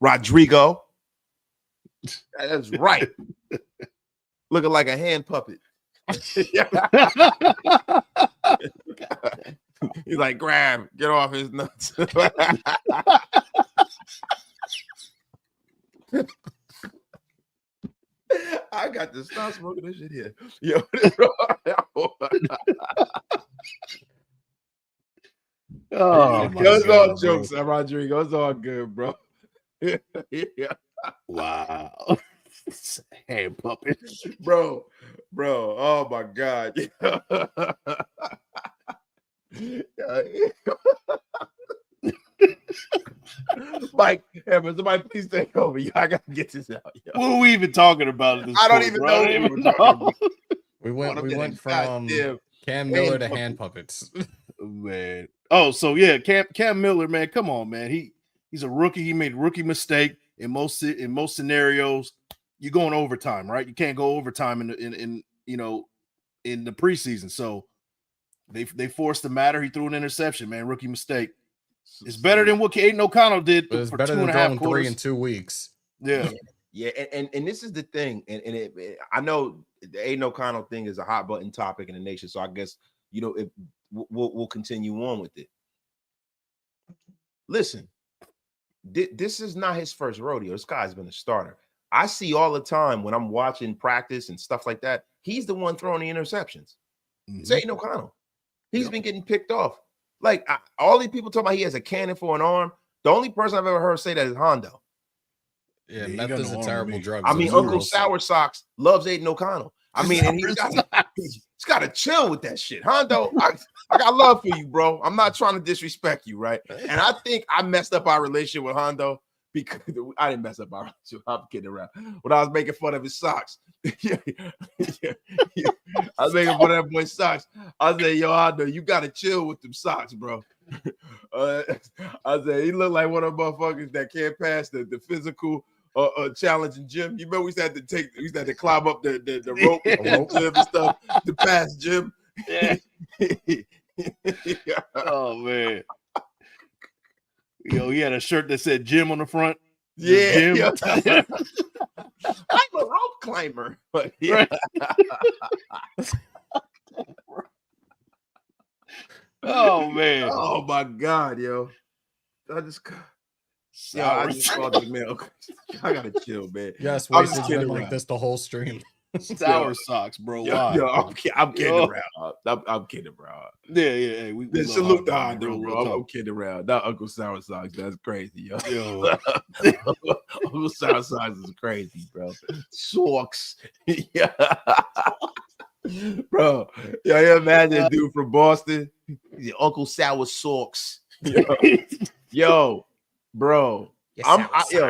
Rodrigo. That's right. Looking like a hand puppet. He's like, grab, get off his nuts. I got to stop smoking this shit here. Yo, it's all jokes, Rodrigo. It's all good, bro. Yeah. Wow. Hand puppet. Bro. Oh my God. Mike, somebody please take over. I gotta get this out. Yo. What are we even talking about at this I don't point, even bro? know. We went from Cam Miller to hand puppets. Man. Oh, so yeah, Cam Miller, man, come on, man. He's a rookie. He made rookie mistake in most scenarios. You're going overtime, right? You can't go overtime in the preseason. So they forced the matter. He threw an interception, man. Rookie mistake. It's better than what Aiden O'Connell did for better 2.5 quarters. 3 in 2 weeks. Yeah. And this is the thing. And I know the Aiden O'Connell thing is a hot button topic in the nation. So I guess, if we'll continue on with it. Listen, this is not his first rodeo. This guy's been a starter. I see all the time when I'm watching practice and stuff like that, he's the one throwing the interceptions. It's Aiden O'Connell. He's been getting picked off. Like all these people talking about he has a cannon for an arm. The only person I've ever heard say that is Hondo. Yeah, he meth got is no a arm terrible to me. drug. I mean, so Uncle we'll see. Sour Socks loves Aiden O'Connell. I mean, and he's got to chill with that shit. Hondo, I got love for you, bro. I'm not trying to disrespect you, right? And I think I messed up our relationship with Hondo because I didn't mess up our relationship. I'm kidding around. When I was making fun of his socks. I was making fun of that boy's socks. I said, yo, Hondo, you got to chill with them socks, bro. I said, he looked like one of the motherfuckers that can't pass the physical challenging gym. You remember we used to climb up the rope in the gym and stuff to pass gym. Yeah. Oh man. Yo, he had a shirt that said gym on the front. Yeah. Gym. Yeah. I'm a rope climber. But yeah. Oh man. Oh my God, yo. I just called the man. I gotta chill, man. Yes, I'm Waste just has kidding been like around. this the whole stream. Sour socks, bro. Yo, Why? I'm kidding around. I'm kidding around. Yeah. Hey, we love Salute to Hondo, Hondo, real bro. talk. I'm kidding around. Not Uncle Sour Socks. That's crazy, yo. Yo. Uncle Sour Socks is crazy, bro. Socks. Yeah. Bro, you imagine a dude from Boston? He's Uncle Sour Socks. Yo, bro.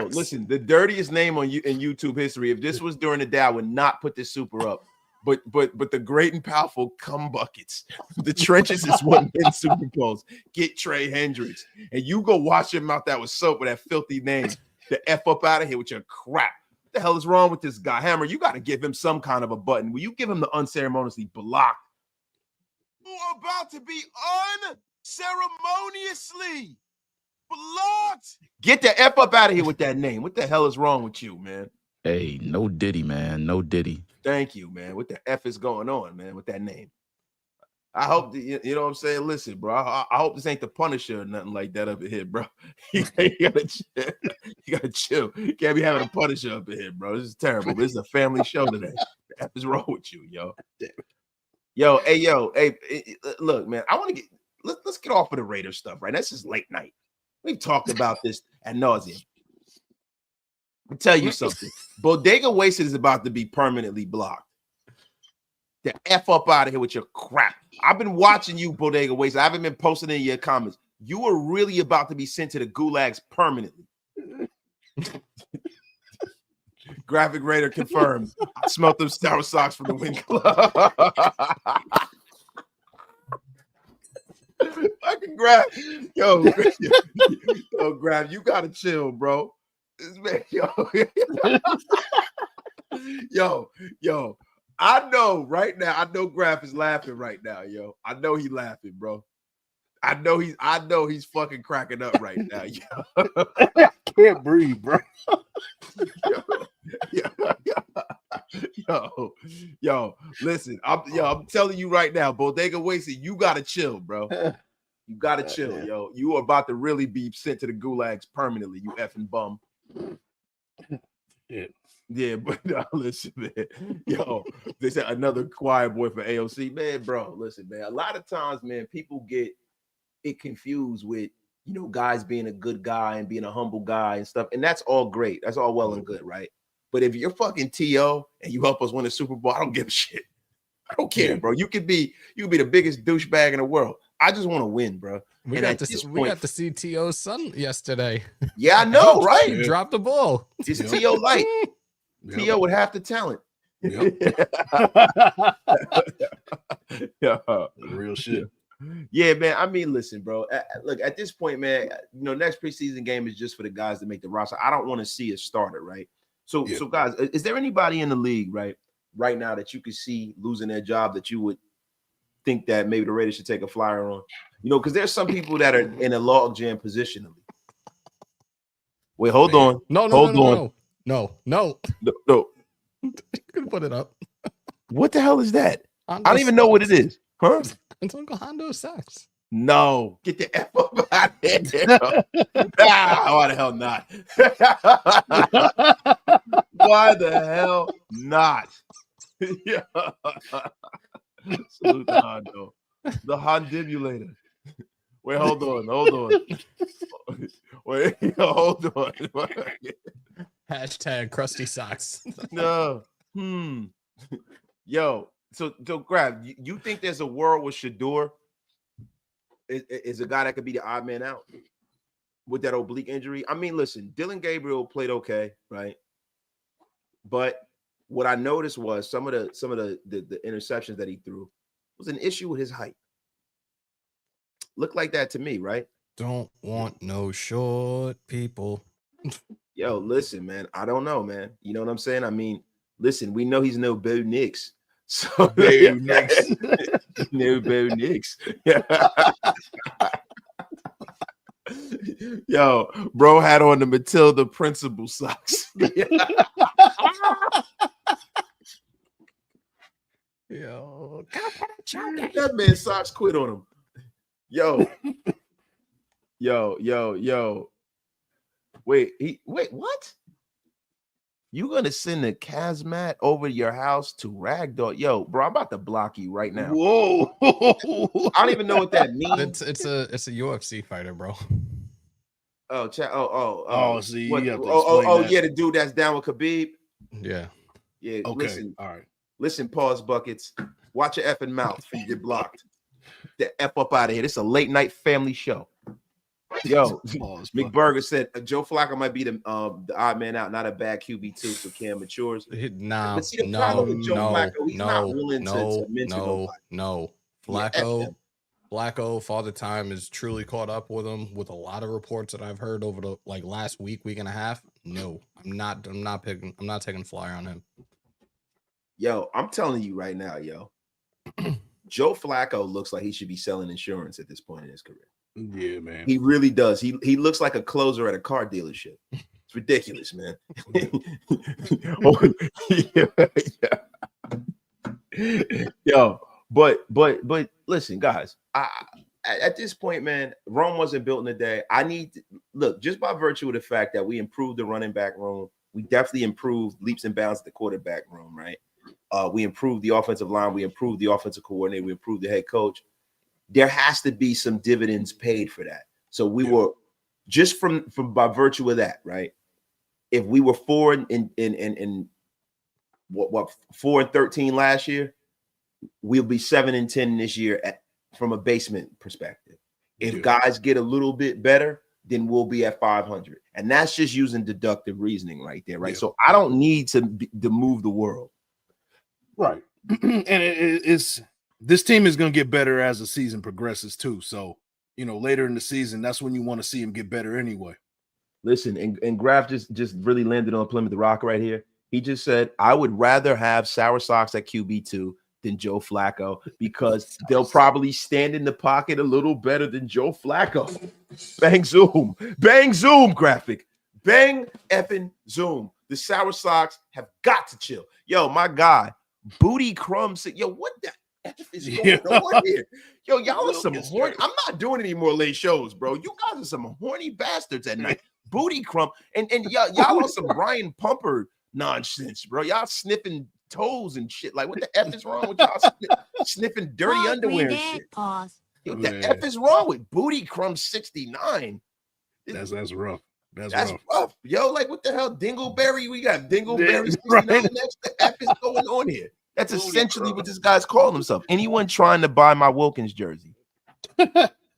Listen, the dirtiest name in YouTube history. If this was during the day, I would not put this super up. But the great and powerful cum buckets. The trenches is what wins Super Bowls. Get Trey Hendrickson. And you go wash your mouth out with soap with that filthy name. The F up out of here with your crap. What the hell is wrong with this guy? Hammer, you got to give him some kind of a button. Will you give him the unceremoniously block? Who are about to be unceremoniously blocked? Get the F up out of here with that name. What the hell is wrong with you, man? Hey, no Diddy, man. No Diddy. Thank you, man. What the F is going on, man, with that name? I hope that, you know what I'm saying? Listen, bro. I hope this ain't the Punisher or nothing like that up in here, bro. You gotta chill. You can't be having a Punisher up in here, bro. This is terrible. This is a family show today. What the F is wrong with you, yo? Hey, look, man. I want to let's get off of the Raiders stuff, right? This is late night. We've talked about this ad nauseum. I'll tell you something. Bodega Wasted is about to be permanently blocked. The F up out of here with your crap. I've been watching you, Bodega Wasted. I haven't been posting in your comments. You are really about to be sent to the gulags permanently. Graphic Raider confirmed. I smelt them sour socks from the Wing Club. Fucking Grab. Yo, Grab, you gotta chill, bro. Man, yo. I know right now. I know Graf is laughing right now, yo. I know he's laughing, bro. I know he's fucking cracking up right now, yo. Can't breathe, bro. Yo, listen, I'm telling you right now, Bodega Wasted, you gotta chill, bro. You gotta chill, yo. You are about to really be sent to the gulags permanently, you effing bum. Yeah, but listen, man. Yo, they said another choir boy for AOC. Man, bro, listen, man. A lot of times, man, people get it confused with, guys being a good guy and being a humble guy and stuff. And that's all great. That's all well and good, right? But if you're fucking T.O. and you help us win a Super Bowl, I don't give a shit. I don't care, bro. You could be the biggest douchebag in the world. I just want to win, bro. We got to see T.O.'s son yesterday. Yeah, I know, right? He dropped the ball. It's T.O. light. T.O. with half the talent. Real shit. Yeah, man. I mean, listen, bro. Look, at this point, man, next preseason game is just for the guys that make the roster. I don't want to see a starter, right? So guys, is there anybody in the league, right now that you could see losing their job that you would think that maybe the Raiders should take a flyer on? Because there's some people that are in a log jam positionally. Wait, hold on. No. You can put it up. What the hell is that? Hondo I don't even know what it is. Huh? It's Uncle Hondo Sacks. No, get the F up out of here. Why the hell not? Why the hell not? Yeah. Salute to Hondo. The Hondibulator. Wait, hold on. Wait, hold on. Hashtag crusty socks. No. Yo, so grab. You think there's a world with Shador is a guy that could be the odd man out with that oblique injury? I mean, listen, Dylan Gabriel played okay, right? But what I noticed was some of the interceptions that he threw was an issue with his height. Looked like that to me, right? Don't want no short people. Yo, listen, man. I don't know, man. You know what I'm saying? I mean, listen, we know he's no Bo Nix. So Bo Nix. No Bo Nix. Yo, bro had on the Matilda principal socks. Yo, That man socks quit on him. Yo. Wait, what? You gonna send a Kazmat over your house to Ragdoll? Yo, bro, I'm about to block you right now. Whoa. I don't even know what that means. It's a UFC fighter, bro. Oh, See, what, you have to explain that. Yeah, the dude that's down with Khabib. Yeah. Yeah, Okay. listen. All right. Listen, pause buckets. Watch your effing mouth before you get blocked. The F up out of here. This is a late night family show. Yo, McBurger said Joe Flacco might be the odd man out, not a bad QB2, so Cam matures. Nah, But see, the problem with Joe Flacco, he's not willing to submit to nobody. Flacco, Father Time is truly caught up with him with a lot of reports that I've heard over the last week and a half. No, I'm not taking a flyer on him. Yo, I'm telling you right now, yo. Joe Flacco looks like he should be selling insurance at this point in his career. Yeah, man. He really does. He looks like a closer at a car dealership. It's ridiculous, man. Yo, but listen, guys. At this point, man, Rome wasn't built in a day. Look, just by virtue of the fact that we improved the running back room, we definitely improved leaps and bounds at the quarterback room, right? We improved the offensive line, we improved the offensive coordinator, we improved the head coach. There has to be some dividends paid for that. So we were just from by virtue of that, right? If we were 4 and 4-13 last year, we'll be 7-10 this year from a basement perspective. If guys get a little bit better, then we'll be at 500, and that's just using deductive reasoning right there, right? So I don't need to move the world, right? And it's this team is going to get better as the season progresses too. So later in the season, that's when you want to see him get better anyway. Listen, and Graf just really landed on Plymouth Rock right here. He just said, I would rather have Sour Socks at QB2 than Joe Flacco because they'll probably stand in the pocket a little better than Joe Flacco. Bang zoom graphic. Bang effing zoom. The Sour Socks have got to chill. Yo, my guy, Booty Crumbs said, yo, what the F is going on here? Yo, y'all are some horny. I'm not doing any more late shows, bro. You guys are some horny bastards at night. Booty Crumb. And y'all on some Brian Pumper nonsense, bro. Y'all sniffing toes and shit. Like, what the F is wrong with y'all sniffing dirty underwear and shit? Pause. Yo, what the F is wrong with Booty Crumb 69? That's rough. That's rough. Yo, like, what the hell? Dingleberry? We got Dingleberry 69 next. The F is going on here? That's essentially what this guy's calling himself. Anyone trying to buy my Wilkins jersey?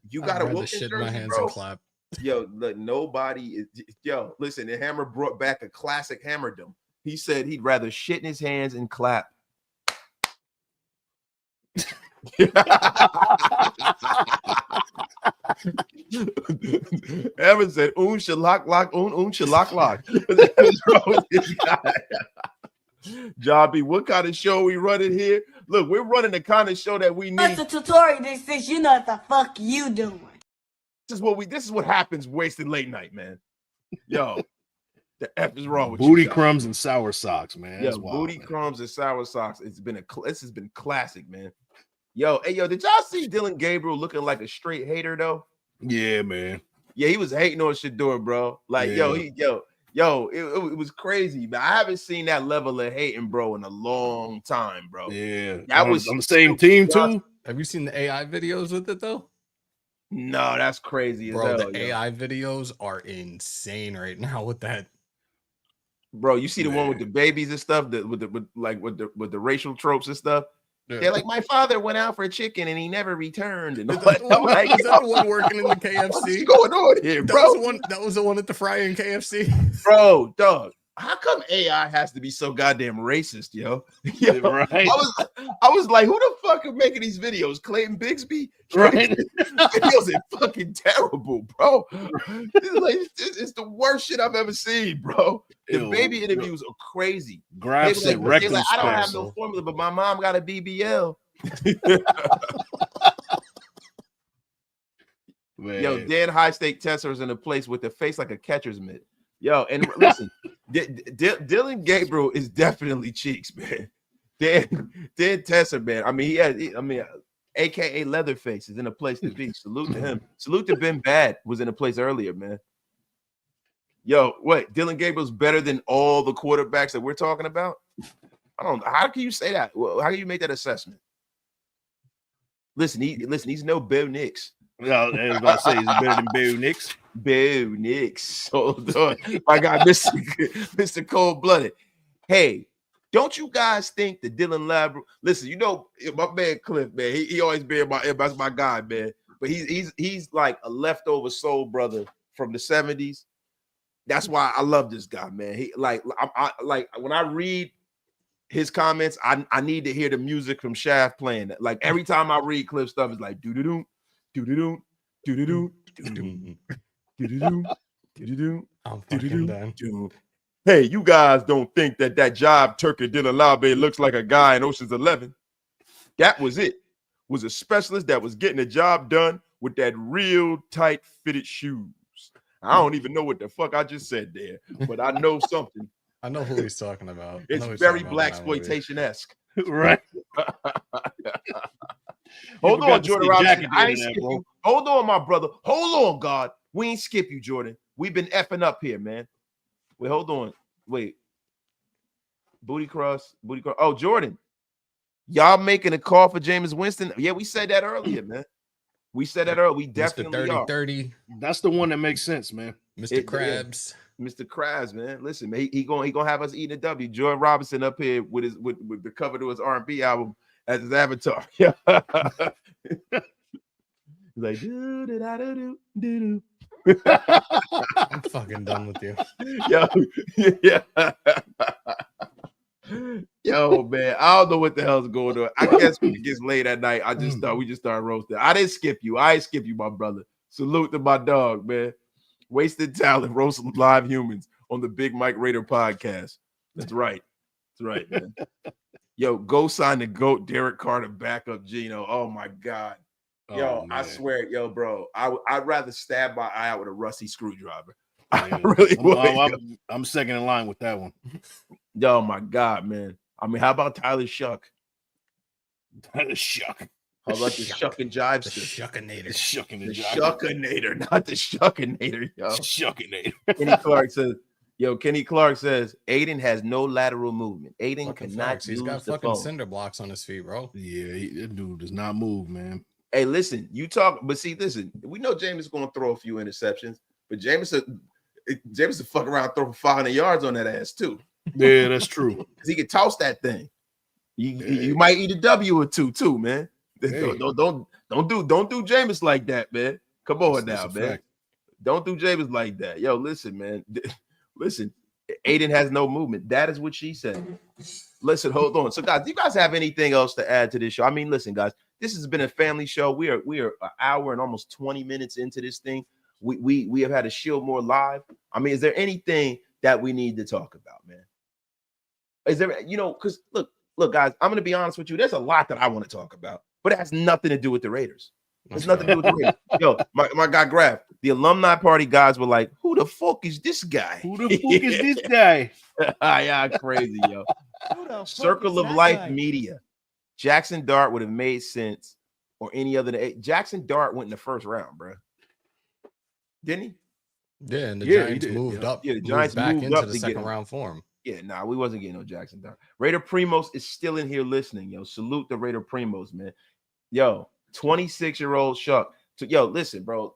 You got a Wilkins shit jersey, in my hands bro? and clap. Yo, look, nobody is. Yo, listen, the Hammer brought back a classic hammerdom. He said he'd rather shit in his hands and clap. Evan said, shalak lock, shalak lock. What's wrong with this guy? Jobby, what kind of show we running here? Look, we're running the kind of show that we need. That's a tutorial that says you know what the fuck you doing. This is what happens wasting late night, man. Yo, the F is wrong with Booty you Crumbs and Sour Socks, man. Yo, Booty Crumbs and Sour Socks. This has been classic, man. Yo, did y'all see Dylan Gabriel looking like a straight hater though? Yeah, man. Yeah, he was hating on Shador, bro. Like, it was crazy, man. I haven't seen that level of hating, bro, in a long time, bro. Yeah, that was on the same team too. Have you seen the AI videos with it though? No, that's crazy, bro. As hell, the AI videos are insane right now with that. Bro, you see the one with the babies and stuff, with the racial tropes and stuff. Yeah. They're like, my father went out for chicken and he never returned. And Is all that, that. I'm like, is that the one working in the what's KFC? going on here, bro? That was the one at the frying KFC. Bro, dog. How come AI has to be so goddamn racist, yo? Yo, Right. I was like, who the fuck are making these videos? Clayton Bigsby? Right. Videos are fucking terrible, bro. It's the worst shit I've ever seen, bro. The baby interviews are crazy. Grab said rectum I don't have spasm. no formula, but my mom got a BBL. Man. Yo, Dan High Stake Tesser is in a place with a face like a catcher's mitt. Yo, and listen, Dylan Gabriel is definitely cheeks, man. Dan Tesser, man. I mean, AKA Leatherface is in a place to be. Salute to him. Salute to Ben Bad was in a place earlier, man. Yo, what? Dylan Gabriel's better than all the quarterbacks that we're talking about? I don't know. How can you say that? Well, how can you make that assessment? Listen, he's no Bo Nix. No, I was about to say, is he better than Bo Nix? Bo Nix. Hold on. My guy, Mr. Cold Blooded. Hey, don't you guys think that Dylan Lab? Listen, you know my man Cliff, man. He always been that's my guy, man. But he's like a leftover soul brother from the 70s. That's why I love this guy, man. He like when I read his comments, I need to hear the music from Shaft playing. Like every time I read Cliff stuff, it's like do do do do do do do do do do. I'm fucking done. Hey, you guys don't think that job Turkey Dylan Laube looks like a guy in Ocean's 11? That was it. Was a specialist that was getting the job done with that real tight fitted shoes. I don't even know what the fuck I just said there, but I know something. I know who he's talking about. It's very blaxploitation-esque. Right. Hold on, Jordan Robinson. I ain't that, skip bro. you. Hold on, my brother. Hold on, God. We ain't skip you, Jordan. We've been effing up here, man. Wait, hold on. Wait. Booty cross. Oh, Jordan. Y'all making a call for Jameis Winston? Yeah, we said that earlier, man. We said that earlier. We definitely Mr. are. 30-30. That's the one that makes sense, man. Mr. Krabs. Mr. Krabs, man. Listen, man, he gonna have us eating a W. Jordan Robinson up here with the cover to his R&B album as his avatar. Yeah. Like do. I'm fucking done with you. Yo, yeah. Yo, man, I don't know what the hell's going on. I guess when it gets late at night, we just started roasting. I didn't skip you. I ain't skip you, my brother. Salute to my dog, man. Wasted talent, roasting live humans on the Big Mike Raider podcast. That's right. That's right, man. Yo, go sign the GOAT Derek Carter backup Gino. Oh my God. Yo, I swear, yo, bro, I'd rather stab my eye out with a rusty screwdriver. I really would. I'm second in line with that one. Yo, my God, man. I mean, how about Tyler Shuck? Tyler Shuck. How about the Shuck and Jive? The Shuckinator. The Shuckinator. The Shuckinator, not the Shuckinator, yo. Shuckinator. Kenny Clark says, Aiden has no lateral movement. Aiden Fucking cannot facts. He's use got the fucking phone. cinder blocks on his feet, bro. Yeah, that dude does not move, man. Hey, listen, you talk, but see, listen, we know Jameis is going to throw a few interceptions, but Jameis will fuck around and throw for 500 yards on that ass too. Yeah, that's true. Because he can toss that thing. You might eat a W or two too, man. Hey. Don't do Jameis like that, man. Come on now, man. Fact. Don't do Jameis like that. Yo, listen, man. Listen, Aiden has no movement. That is what she said. Listen, hold on. So, guys, do you guys have anything else to add to this show? I mean, listen, guys, this has been a family show. We are an hour and almost 20 minutes into this thing. We have had a ShieldMore live. I mean, is there anything that we need to talk about, man? Is there, because look, guys, I'm going to be honest with you. There's a lot that I want to talk about, but it has nothing to do with the Raiders. It's nothing to do with the Raiders. Yo, my guy Graf, the alumni party guys were like, who the fuck is this guy? Who the fuck is this guy? Yeah, crazy, yo. Circle of Life guy? Media. Jackson Dart would have made sense or any other day. Jackson Dart went in the first round, bro. Didn't he? Yeah, and the Giants moved up. Yeah, the Giants moved back moved into up the to second get round for him. Yeah, nah, we wasn't getting no Jackson Dart. Raider Primos is still in here listening, yo. Salute the Raider Primos, man. Yo, 26-year-old Shuck. So, yo, listen, bro.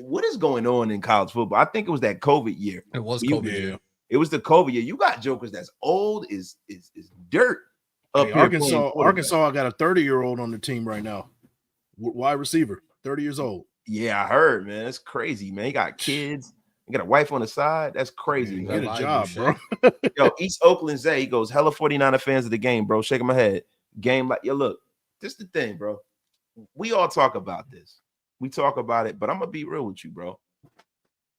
What is going on in college football? I think it was that COVID year. It was COVID year. It was the COVID year. You got jokers that's old is dirt up Hey, here. playing quarterback. Arkansas got a 30-year-old on the team right now. Wide receiver, 30 years old. Yeah, I heard, man. That's crazy, man. He got kids. He got a wife on the side. That's crazy, Yeah, man. Get a job, bro. Yo, East Oakland Zay, he goes, hella 49er fans of the game, bro. Shaking my head. Game like, yo, look, this is the thing, bro. We all talk about this. We talk about it, but I'm going to be real with you, bro.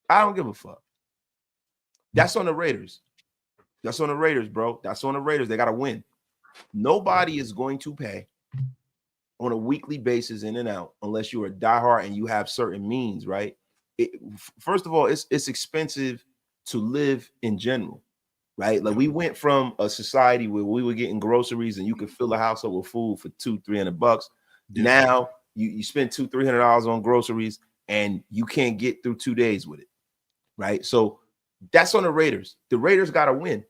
I don't give a fuck. That's on the Raiders. That's on the Raiders, bro. That's on the Raiders. They got to win. Nobody is going to pay on a weekly basis in and out unless you're a diehard and you have certain means, right? First of all, it's expensive to live in general, right? Like we went from a society where we were getting groceries and you could fill a house up with food for $200-300. Yeah. Now you spend $200-300 on groceries and you can't get through 2 days with it, right? So that's on the Raiders. The Raiders got to win.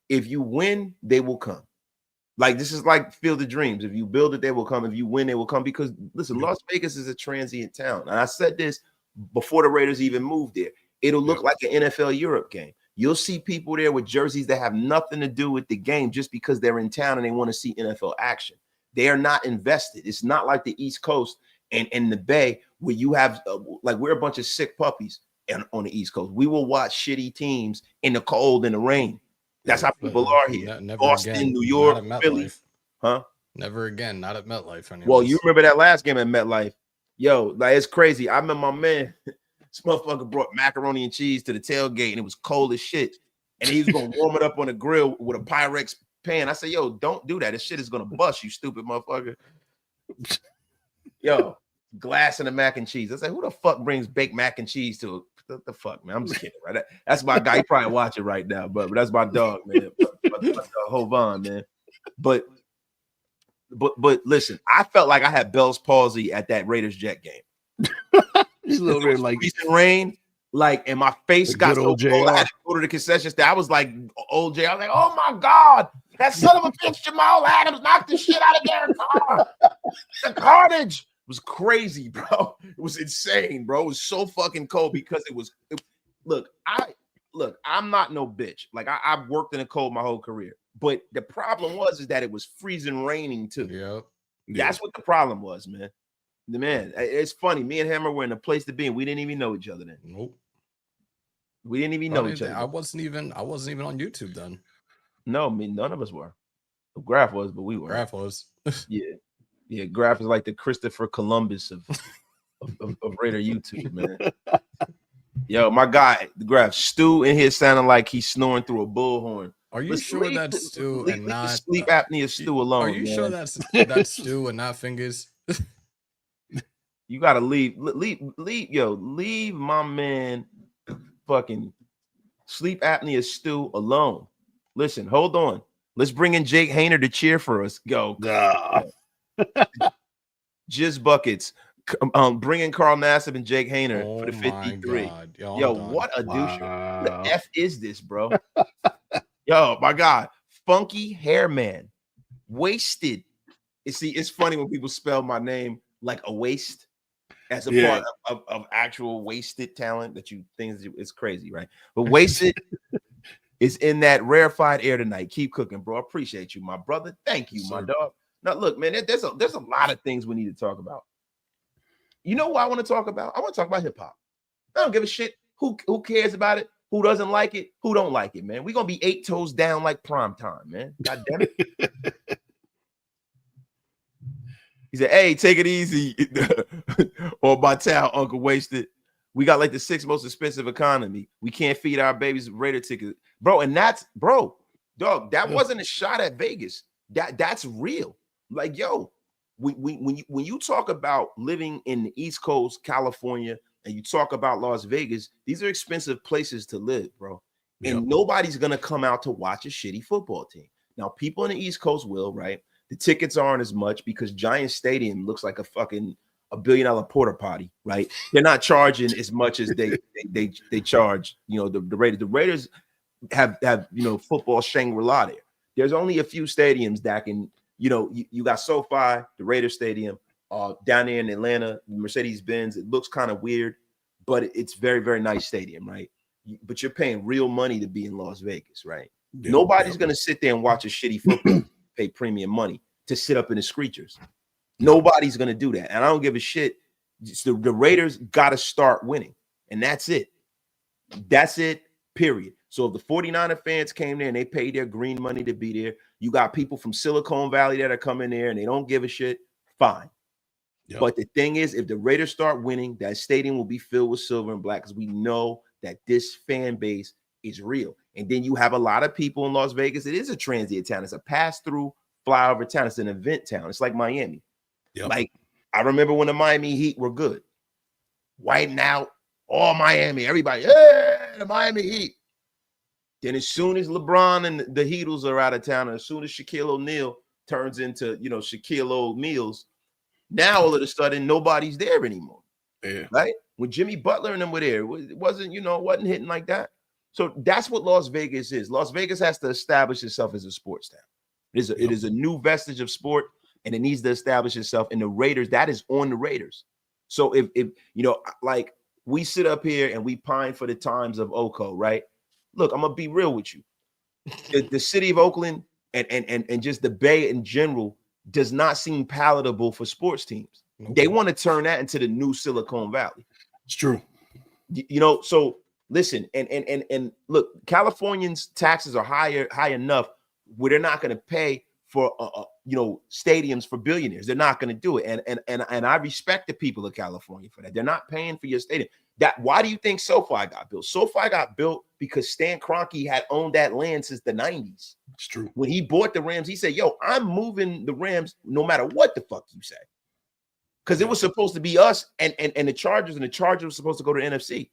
If you win, they will come. Like this is like Field of Dreams. If you build it, they will come. If you win, they will come. Because listen, Las Vegas is a transient town. And I said this before the Raiders even moved there. It'll look like an NFL Europe game. You'll see people there with jerseys that have nothing to do with the game just because they're in town and they want to see NFL action. They are not invested. It's not like the East Coast and the Bay where you have like we're a bunch of sick puppies on the East Coast. We will watch shitty teams in the cold and the rain. That's how people are here. Boston, again. New York, Not at Philly. MetLife. Huh? Never again. Not at MetLife. Anyways. Well, you remember that last game at MetLife? Yo, like it's crazy. I remember my man, this motherfucker brought macaroni and cheese to the tailgate and it was cold as shit. And he was going to warm it up on the grill with a Pyrex pan. I said, yo, don't do that. This shit is going to bust, you stupid motherfucker. Yo, glass and the mac and cheese. I said, who the fuck brings baked mac and cheese to what the fuck, man? I'm just kidding, right? That's my guy. He probably watching right now, but that's my dog, man. Hovan, man. But listen, I felt like I had Bell's palsy at that Raiders Jet game. He's a little bit like recent rain, like, and my face got so old cold. I had to go to the concession stand. I was like, old J. I was like, oh my God, that son of a bitch Jamal Adams knocked the shit out of Derek Carr. The carnage was crazy, bro. It was insane, bro. It was so fucking cold because look, I'm not no bitch. Like I've worked in the cold my whole career. But the problem is that it was freezing raining too. Yep. That's what the problem was, man. Man, it's funny. Me and Hammer were in a place to be, and we didn't even know each other then. Nope. We didn't even know each other. I wasn't even on YouTube then. No, I mean none of us were. Graf was, but we were. Graf was. Yeah. Graf is like the Christopher Columbus of Raider YouTube, man. Yo, my guy, Graf, Stu in here sounding like he's snoring through a bullhorn. Are you sure that's Stu and not sleep apnea Stu alone? Are you sure that's Stu and not Fingers? You gotta leave my man fucking sleep apnea Stu alone. Listen, hold on. Let's bring in Jake Hayner to cheer for us. Go. Jizz buckets. Bringing Carl Nassib and Jake Hayner for the 53. Yo, what a douche. What the F is this, bro? Yo, my God. Funky hair man. Wasted. See, it's funny when people spell my name like a waste as a part of actual wasted talent that you think it's crazy, right? But wasted is in that rarefied air tonight. Keep cooking, bro. I appreciate you, my brother. Thank you, my dog. Now, look, man, there's a lot of things we need to talk about. You know what I want to talk about? I want to talk about hip hop. I don't give a shit who cares about it, who doesn't like it, who don't like it, man. We're gonna be 8 toes down like prime time, man. God damn it. He said, hey, take it easy. Or by town, Uncle Wasted. We got like the 6th most expensive economy. We can't feed our babies Raider tickets. Bro, and that's dog, that wasn't a shot at Vegas. That's real. Like, yo, when you talk about living in the East Coast, California, and you talk about Las Vegas, these are expensive places to live, bro. And nobody's gonna come out to watch a shitty football team. Now, people in the East Coast will, right? The tickets aren't as much because Giant Stadium looks like a fucking $1 billion porta potty, right? They're not charging as much as they charge, you know, the Raiders. The Raiders have football Shangri-La there. There's only a few stadiums that can, you got SoFi, the Raiders Stadium, down there in Atlanta, Mercedes-Benz. It looks kind of weird, but it's very, very nice stadium, right? but you're paying real money to be in Las Vegas, right? Yeah, Nobody's going to sit there and watch a shitty football, pay premium money to sit up in the screechers. Nobody's going to do that. And I don't give a shit. The Raiders got to start winning. And that's it. That's it, period. So if the 49er fans came there and they paid their green money to be there, you got people from Silicon Valley that are coming there and they don't give a shit, fine. Yep. But the thing is, if the Raiders start winning, that stadium will be filled with silver and black because we know that this fan base is real. And then you have a lot of people in Las Vegas. It is a transient town. It's a pass-through flyover town. It's an event town. It's like Miami. Yep. Like, I remember when the Miami Heat were good. Whiting out all Miami. Everybody, hey, the Miami Heat. Then as soon as LeBron and the Heatles are out of town, and as soon as Shaquille O'Neal turns into, Shaquille O'Neal's, now all of a sudden nobody's there anymore. Yeah. Right? When Jimmy Butler and them were there, it wasn't hitting like that. So that's what Las Vegas is. Las Vegas has to establish itself as a sports town. It is a new vestige of sport, and it needs to establish itself. And the Raiders, that is on the Raiders. So if like we sit up here and we pine for the times of Oko, right? Look, I'm gonna be real with you. The city of Oakland and just the Bay in general does not seem palatable for sports teams. Okay. They want to turn that into the new Silicon Valley. It's true. So listen, and look, Californians' taxes are high enough where they're not going to pay for stadiums for billionaires. They're not going to do it. And I respect the people of California for that. They're not paying for your stadium. Why do you think SoFi got built? SoFi got built because Stan Kroenke had owned that land since the 90s. It's true. When he bought the Rams, he said, yo, I'm moving the Rams no matter what the fuck you say. Because it was supposed to be us and the Chargers, and the Chargers were supposed to go to the NFC.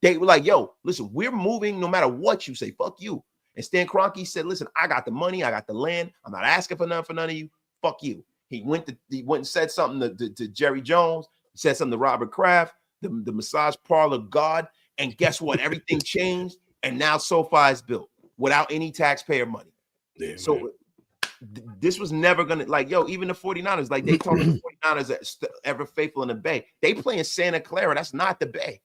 They were like, yo, listen, we're moving no matter what you say. Fuck you. And Stan Kroenke said, listen, I got the money. I got the land. I'm not asking for nothing for none of you. Fuck you. He went and said something to Jerry Jones. He said something to Robert Kraft, the massage parlor god. And guess what? Everything changed. And now SoFi is built without any taxpayer money. Yeah, so this was never going to, even the 49ers, like they told the 49ers that ever faithful in the Bay. They play in Santa Clara. That's not the Bay.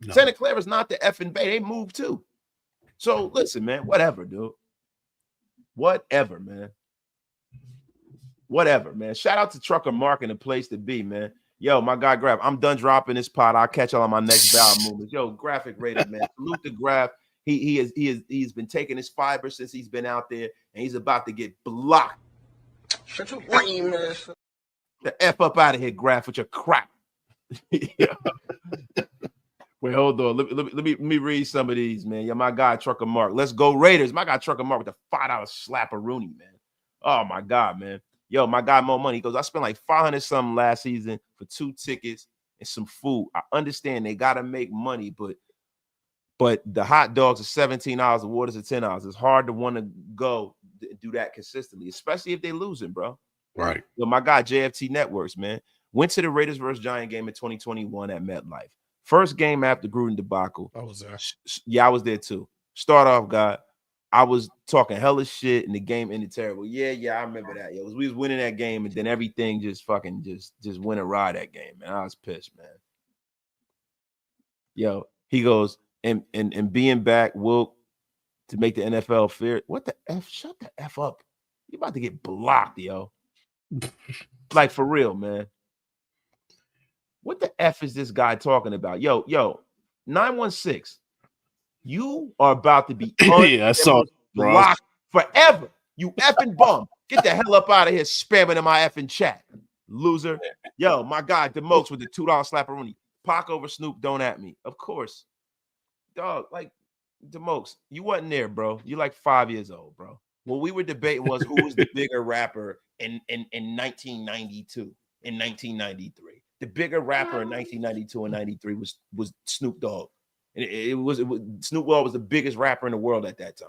No. Santa Clara is not the effing Bay. They moved too. So listen, man, whatever, dude. Whatever, man. Whatever, man. Shout out to Trucker Mark and the place to be, man. Yo, my guy Graph, I'm done dropping this pod. I'll catch y'all on my next bowel movements. Yo, Graphic Raider, man. Salute to Graph. He's been taking his fiber since he's been out there, and he's about to get blocked. Shut your brain, man. The F up out of here, Graph, with your crap. Wait, hold on. Let me read some of these, man. Yeah, my guy Trucker Mark. Let's go Raiders. My guy Trucker Mark with the $5 slap-a-rooney, man. Oh my God, man. Yo, my guy Mo Money goes, I spent like 500 something last season for 2 tickets and some food. I understand they gotta make money, but the hot dogs are $17, the waters are $10. It's hard to want to go do that consistently, especially if they're losing, bro. Right. Yo, my guy JFT Networks, man. Went to the Raiders versus Giant game in 2021 at MetLife. First game after Gruden debacle. I was there. Yeah, I was there too. Start off, God. I was talking hella shit and the game ended terrible. Yeah, I remember that. Yo, we was winning that game and then everything just fucking just went awry that game, man. I was pissed, man. Yo, he goes, and being back will to make the NFL fair. What the F? Shut the F up. You about to get blocked, yo. Like for real, man. What the F is this guy talking about? Yo, 916. You are about to be I saw blocked forever. You effing bum. Get the hell up out of here spamming in my effing chat. Loser. Yo, my guy, DeMokes with the $2 slapperoonie. Pac over Snoop, don't at me. Of course. Dog, like DeMokes, you wasn't there, bro. You're like 5 years old, bro. What we were debating was who was the bigger rapper in 1992, in 1993. The bigger rapper in 1992 and 93 was Snoop Dogg. And it was Snoop Dogg was the biggest rapper in the world at that time.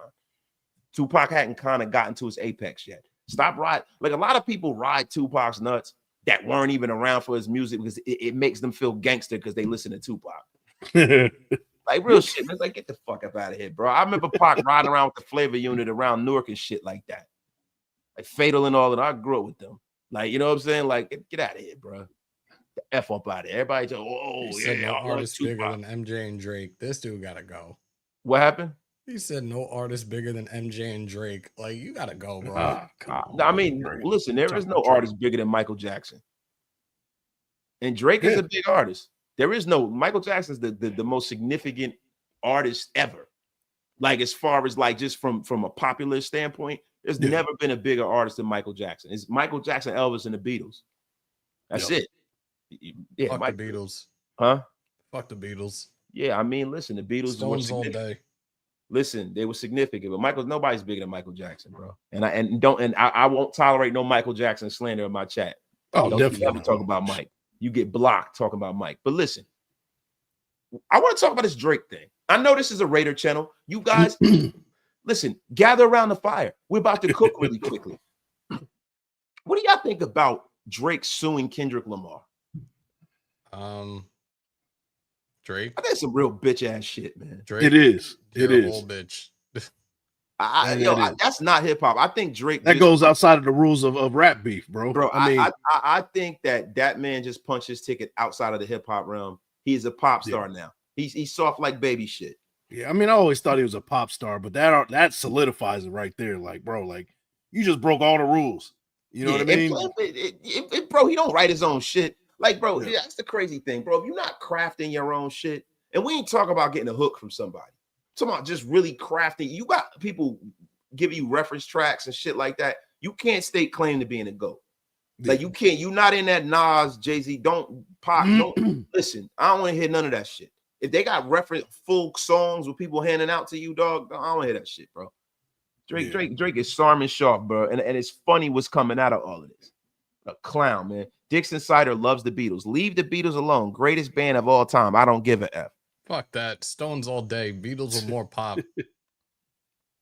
Tupac hadn't kind of gotten to his apex yet. Stop riding. Like a lot of people ride Tupac's nuts that weren't even around for his music because it makes them feel gangster because they listen to Tupac. Like real shit. It's like, get the fuck up out of here, bro. I remember Pac riding around with the Flavor Unit around Newark and shit like that. Like Fatal and all that. I grew up with them. Like, you know what I'm saying? Like, get out of here, bro. The F up out of it. Everybody just, oh, He said yeah, no I want artist bigger Tupac. than MJ and Drake. This dude gotta go. What happened? He said no artist bigger than MJ and Drake. Like, you gotta go, bro. I mean, listen, there is no artist bigger than Michael Jackson. And Drake is a big artist. There is no, Michael Jackson's the most significant artist ever. Like, as far as like just from a popular standpoint, there's never been a bigger artist than Michael Jackson. It's Michael Jackson, Elvis, and the Beatles. That's it. Yeah, Fuck the Beatles. Huh? Fuck the Beatles. Yeah, I mean, listen, the Beatles Stones all day. Listen, they were significant, but nobody's bigger than Michael Jackson, bro. And I won't tolerate no Michael Jackson slander in my chat. Oh, Don't definitely. ever talk about Mike. You get blocked talking about Mike. But listen, I want to talk about this Drake thing. I know this is a Raider channel. You guys, listen, gather around the fire. We're about to cook really quickly. What do y'all think about Drake suing Kendrick Lamar? Drake. I think it's some real bitch ass shit, man. Drake. It is. You're It a is. whole bitch. That's not hip hop. I think Drake that goes outside of the rules of rap beef, bro. Bro, I mean, I think that man just punched his ticket outside of the hip hop realm. He's a pop star now. He's soft like baby shit. Yeah, I mean, I always thought he was a pop star, but that solidifies it right there. Like, bro, like you just broke all the rules. You know what I mean? Bro, he don't write his own shit. Like, bro, that's the crazy thing, bro. If you're not crafting your own shit, and we ain't talking about getting a hook from somebody. I'm talking about just really crafting. You got people give you reference tracks and shit like that. You can't stake claim to being a GOAT. Like, you can't. You're not in that Nas, Jay-Z. Don't pop. Don't listen. I don't want to hear none of that shit. If they got reference full songs with people handing out to you, dog, I don't want to hear that shit, bro. Drake is Sarm and Sharp, bro. And it's funny what's coming out of all of this. A clown, man. Dixon Sider loves the Beatles. Leave the Beatles alone. Greatest band of all time. I don't give a F. Fuck that. Stones all day. Beatles are more pop.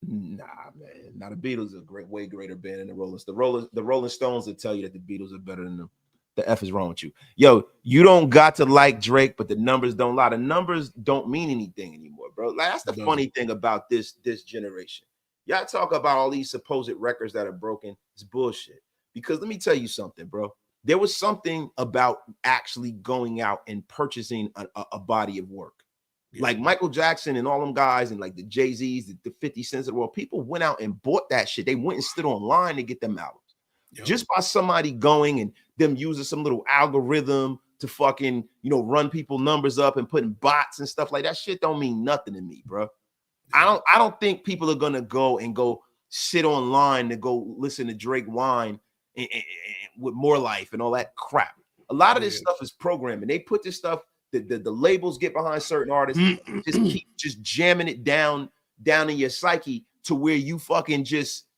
Nah, man. Now the Beatles are way greater band than the Rolling Stones. The Rolling Stones will tell you that the Beatles are better than them. The F is wrong with you. Yo, you don't got to like Drake, but the numbers don't lie. The numbers don't mean anything anymore, bro. Like, that's the funny thing about this generation. Y'all talk about all these supposed records that are broken. It's bullshit. Because let me tell you something, bro. There was something about actually going out and purchasing a body of work. Yeah. Like Michael Jackson and all them guys and like the Jay-Z's, the 50 Cents of the world, people went out and bought that shit. They went and stood online to get them albums. Yep. Just by somebody going and them using some little algorithm to fucking, run people numbers up and putting bots and stuff like that. Shit don't mean nothing to me, bro. I don't think people are gonna go sit online to go listen to Drake whine and with More Life and all that crap. A lot of this stuff is programming. They put this stuff, the labels get behind certain artists, just keep just jamming it down in your psyche to where you fucking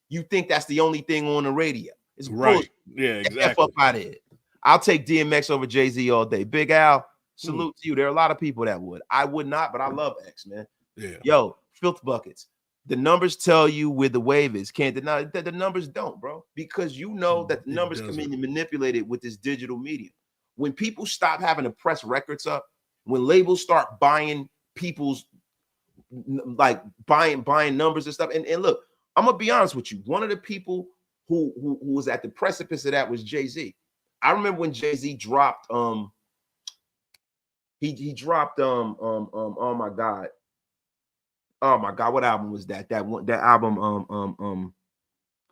you think that's the only thing on the radio. It's right. Bullshit. Yeah, exactly. F up out of it. I'll take DMX over Jay-Z all day. Big Al, salute to you. There are a lot of people that would. I would not, but I love X, man. Yeah. Yo, filth buckets. The numbers tell you where the wave is. Can't deny that the numbers don't, bro. Because you know that the numbers can be manipulated with this digital media. When people stop having to press records up, when labels start buying people's buying numbers and stuff. And look, I'm gonna be honest with you. One of the people who was at the precipice of that was Jay-Z. I remember when Jay-Z dropped he dropped oh my god, what album was that? That album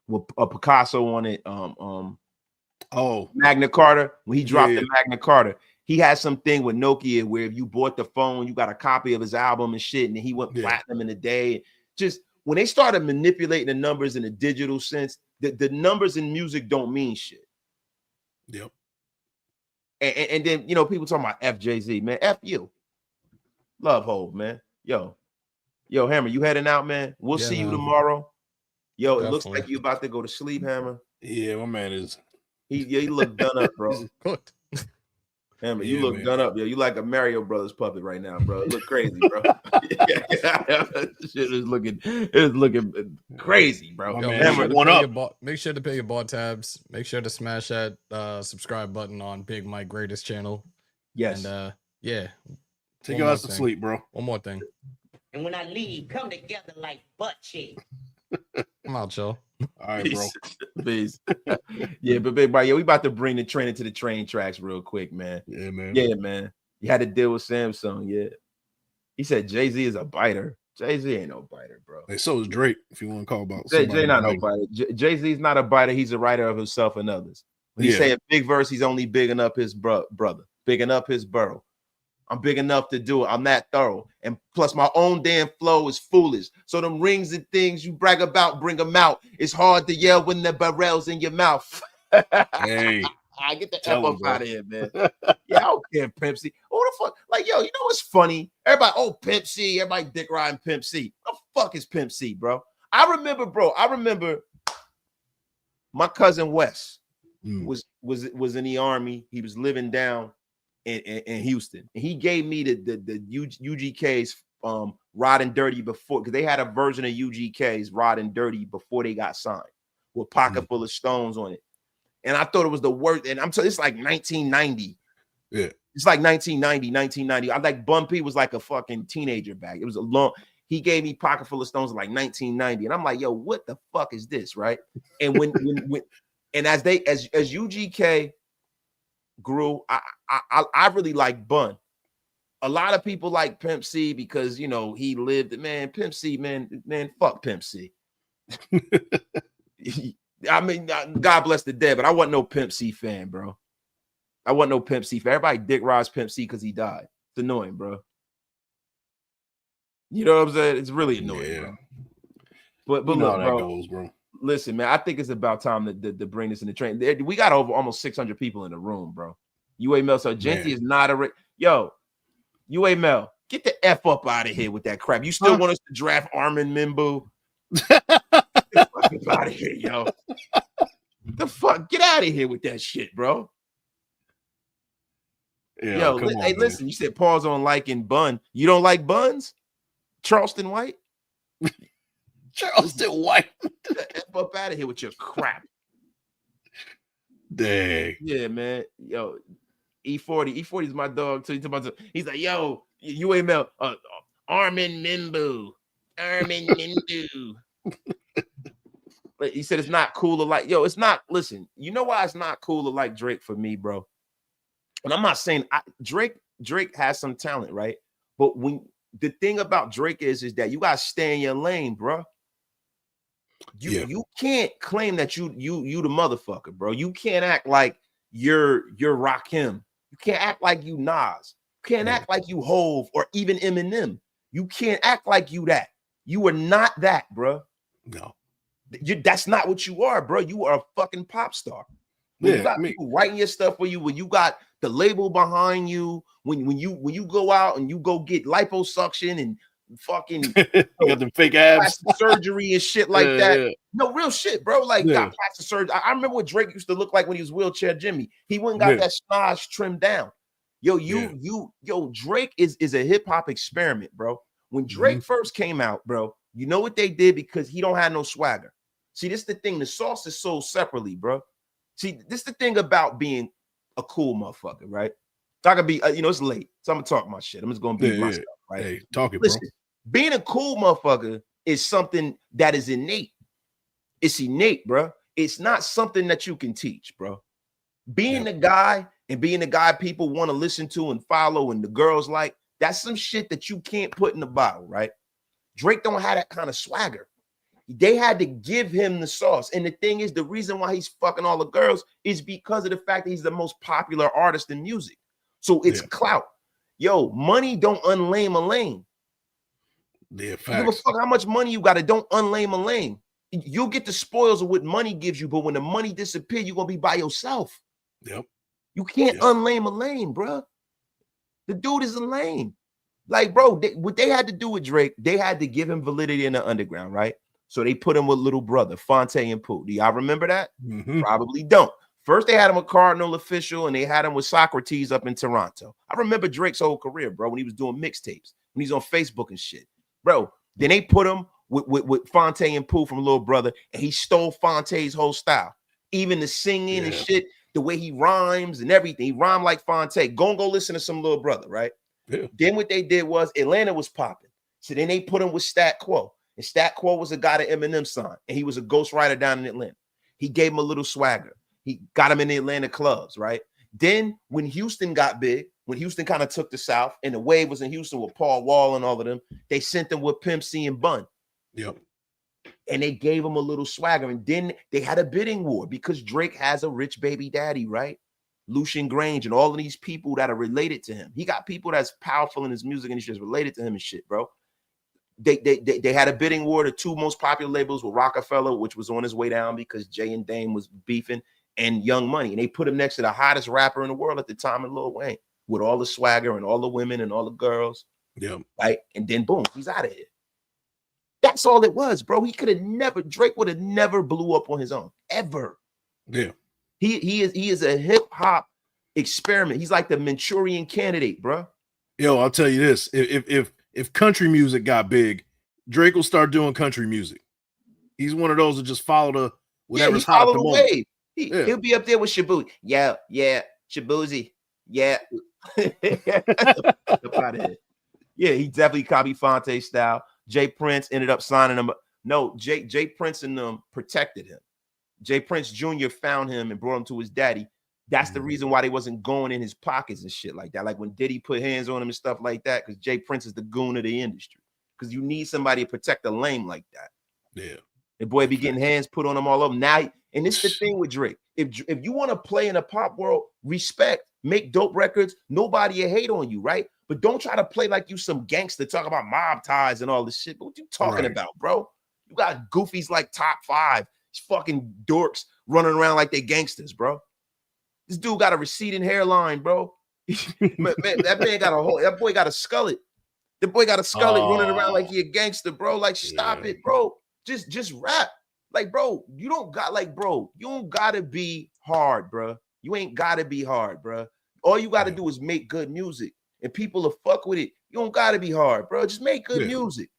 with Picasso on it, Magna Carta. When he dropped the Magna Carta, he had something with Nokia where if you bought the phone, you got a copy of his album and shit, and he went platinum in a day. Just when they started manipulating the numbers in a digital sense, the numbers in music don't mean shit. Yep. And then people talking about F Jay-Z, man. F you. Love Hov, man. Yo, Hammer, you heading out, man? We'll see you tomorrow. Yo, Definitely. It looks like you about to go to sleep, Hammer. Yeah, my man is. He look done up, bro. Hammer, you look done up, yo. You like a Mario Brothers puppet right now, bro. It look crazy, bro. Shit is looking crazy, bro. Yo, make sure to pay your ball tabs. Make sure to smash that subscribe button on Big Mike Greatest Channel. Yes. And take your ass to sleep, bro. One more thing. And when I leave, come together like butt cheeks. I'm out, y'all. All right, bro. Peace. Yeah, but big bro, yeah, we about to bring the train into the train tracks real quick, man. Yeah, man. Yeah, man. You had to deal with Samsung. Yeah. He said Jay-Z is a biter. Jay-Z ain't no biter, bro. Hey, so is Drake, if you want to call about Jay not no biter. Jay-Z's not a biter. He's a writer of himself and others. When he say a big verse, he's only bigging up his brother, bigging up his borough. I'm big enough to do it. I'm that thorough. And plus my own damn flow is foolish. So them rings and things you brag about, bring them out. It's hard to yell when the barrel's in your mouth. Hey. I get the F up out of here, man. Yeah, I don't care, Pimp C. What the fuck? Like, yo, you know what's funny? Everybody, Pimp C. Everybody dick riding Pimp C. What the fuck is Pimp C, bro? I remember my cousin Wes was in the army. He was living down in Houston. And he gave me the UGK's Riding Dirty before, because they had a version of UGK's Riding Dirty before they got signed with Pocket Full of Stones on it. And I thought it was the worst. And I'm telling you, it's like 1990. Yeah. It's like 1990. I like Bun P was like a fucking teenager back. It was a long, he gave me Pocket Full of Stones in like 1990. And I'm like, yo, what the fuck is this? Right. And when and as UGK grew, I really like Bun. A lot of people like Pimp C because, you know, he lived, man, Pimp C, man, fuck Pimp C. I mean, God bless the dead, but I wasn't no Pimp C fan, bro. I wasn't no Pimp C fan. Everybody dick rides Pimp C because he died. It's annoying, bro. You know what I'm saying? It's really annoying, bro. But you know look, how that goes, bro. Listen, man, I think it's about time to bring this in the train. We got over almost 600 people in the room, bro. UA Mel, so Genty is not yo, UA Mel, get the F up out of here with that crap. You still want us to draft Armin Mimbu? Get out of here, yo. The fuck? Get out of here with that shit, bro. Yeah, yo, hey, listen, you said pause on liking Bun. You don't like buns? Charleston White? Charleston White. Get the F up out of here with your crap. Dang. Yeah, man. Yo, E40 is my dog too. He's like, yo, UAML, Armin Mimbu. But he said it's not cool to like, yo, it's not. Listen, you know why it's not cool to like Drake for me, bro? And I'm not saying Drake has some talent, right? But when the thing about Drake is that you gotta stay in your lane, bro. You can't claim that you the motherfucker, bro. You can't act like you're Rakim. You can't act like you Nas. You can't act like you Hove or even Eminem. You can't act like you that. You are not that, bro. No. That's not what you are, bro. You are a fucking pop star. When you got people writing your stuff for you, when you got the label behind you, when you go out and you go get liposuction and fucking you got them fake abs, surgery and shit like that. Yeah. No, real shit, bro. Like got plastic surgery. I remember what Drake used to look like when he was wheelchair Jimmy. He wouldn't got that schnoz trimmed down. Yo, Drake is a hip hop experiment, bro. When Drake first came out, bro, you know what they did because he don't have no swagger. See, this is the thing. The sauce is sold separately, bro. See, this is the thing about being a cool motherfucker, right? I could be, it's late, so I'm gonna talk my shit. I'm just gonna be myself, right? Hey, talk it, listen, bro. Being a cool motherfucker is something that is innate. It's innate, bro. It's not something that you can teach, bro. Being the guy and being the guy people want to listen to and follow and the girls like, that's some shit that you can't put in the bottle, right? Drake don't have that kind of swagger. They had to give him the sauce. And the thing is, the reason why he's fucking all the girls is because of the fact that he's the most popular artist in music. So it's clout. Yo, money don't unlame a lane. Yeah, facts. Give a fuck how much money you got. It don't unlame a lane. You'll get the spoils of what money gives you, but when the money disappears, you're gonna be by yourself. Yep. You can't unlame a lane, bro. The dude is a lane. Like, bro, what they had to do with Drake, they had to give him validity in the underground, right? So they put him with little brother, Fonte and Pooh. Do y'all remember that? Probably don't. First, they had him a Cardinal official, and they had him with Socrates up in Toronto. I remember Drake's whole career, bro, when he was doing mixtapes, when he's on Facebook and shit. Bro, then they put him with Fonte and Pooh from Little Brother, and he stole Fonte's whole style. Even the singing and shit, the way he rhymes and everything. He rhymed like Fonte. Go listen to some Little Brother, right? Yeah. Then what they did was Atlanta was popping. So then they put him with Stat Quo. And Stat Quo was a guy that Eminem signed, and he was a ghostwriter down in Atlanta. He gave him a little swagger. He got him in the Atlanta clubs, right? Then when Houston got big, when Houston kind of took the South, and the wave was in Houston with Paul Wall and all of them, they sent them with Pimp C and Bun. Yep. And they gave him a little swagger. And then they had a bidding war because Drake has a rich baby daddy, right? Lucian Grange and all of these people that are related to him. He got people that's powerful in his music industry that's related to him and shit, bro. They had a bidding war. The two most popular labels were Rockefeller, which was on his way down because Jay and Dame was beefing, and Young Money. And they put him next to the hottest rapper in the world at the time, in Lil Wayne, with all the swagger and all the women and all the girls. Yeah. Right. And then boom, he's out of here. That's all it was, bro. He could have never, Drake would have never blew up on his own, ever. Yeah. He is a hip hop experiment. He's like the Manchurian Candidate, bro. Yo, I'll tell you this: if country music got big, Drake will start doing country music. He's one of those that just follow the whatever's hot at the moment. Wave. He'll be up there with Shabu. Yeah, Shabuzi. Yeah. Yeah, he definitely copied Fonte style. Jay Prince ended up signing him. No, Jay Prince and them protected him. Jay Prince Jr. found him and brought him to his daddy. That's the reason why they wasn't going in his pockets and shit like that. Like when Diddy put hands on him and stuff like that, because Jay Prince is the goon of the industry. Because you need somebody to protect a lame like that. Yeah. The boy be getting hands put on him all over. Now, and it's the thing with Drake. If you want to play in a pop world, respect, make dope records, nobody will hate on you, right? But don't try to play like you some gangster, talk about mob ties and all this shit. But what you talking about, bro? You got goofies like Top 5, fucking dorks running around like they gangsters, bro. This dude got a receding hairline, bro. Man, that man got a whole, that boy got a skullet. The boy got a skullet running around like he a gangster, bro. Like, stop it, bro. Just rap. Like, bro, you don't gotta be hard, bro. You ain't gotta be hard, bro. All you gotta do is make good music, and people will fuck with it. You don't gotta be hard, bro. Just make good music.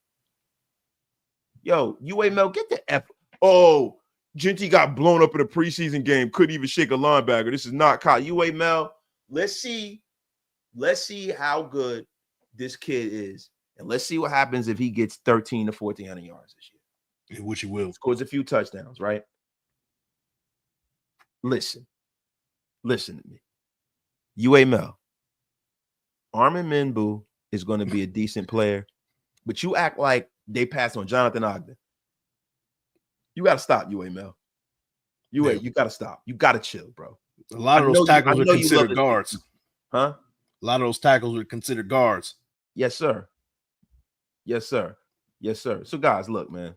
Yo, Mel, get the F. Oh, Genty got blown up in a preseason game. Couldn't even shake a linebacker. This is not caught. Mel, let's see how good this kid is, and let's see what happens if he gets 1,300 to 1,400 yards this year. Which he will. Scores a few touchdowns, right? Listen to me. Mel, Armin Minbu is going to be a decent player, but you act like they passed on Jonathan Ogden. You got to stop, Mel. You got to stop. You got to chill, bro. A lot of those tackles are considered guards. Huh? A lot of those tackles are considered guards. Yes, sir. Yes, sir. Yes, sir. So, guys, look, man.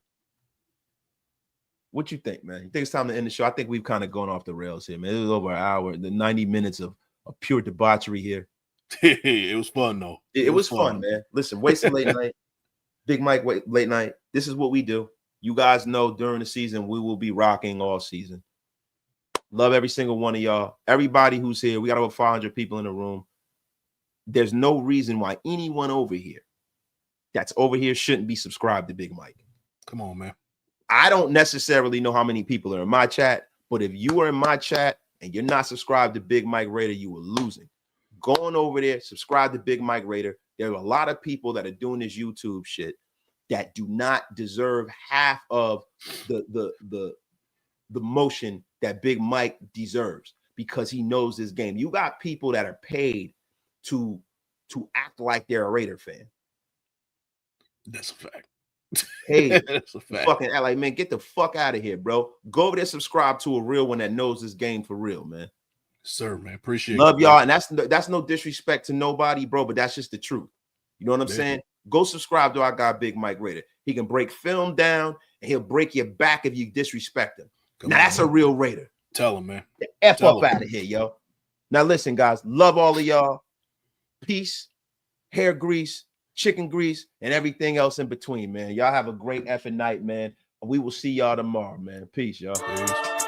What you think, man? You think it's time to end the show? I think we've kind of gone off the rails here, man. It was over an hour, the 90 minutes of pure debauchery here. It was fun, though. It was fun, man. Listen, Wasted Late Night, Big Mike Late Night. This is what we do. You guys know during the season, we will be rocking all season. Love every single one of y'all. Everybody who's here. We got over 500 people in the room. There's no reason why anyone over here that's over here shouldn't be subscribed to Big Mike. Come on, man. I don't necessarily know how many people are in my chat, but if you are in my chat and you're not subscribed to Big Mike Raider, you are losing. Go on over there, subscribe to Big Mike Raider. There are a lot of people that are doing this YouTube shit that do not deserve half of the motion that Big Mike deserves because he knows this game. You got people that are paid to act like they're a Raider fan. That's a fact. Hey, that's a fact. Fucking act like, man, get the fuck out of here, bro. Go over there, subscribe to a real one that knows this game for real, man. Sir, man, appreciate Love y'all, and that's no disrespect to nobody, bro, but that's just the truth. You know what I'm saying? Go subscribe to our guy, Big Mike Raider. He can break film down, and he'll break your back if you disrespect him. That's a real Raider. Tell him, man. The F up out of here, yo. Now, listen, guys. Love all of y'all. Peace, hair grease, chicken grease, and everything else in between, man. Y'all have a great effing night, man. We will see y'all tomorrow, man. Peace, y'all. Peace.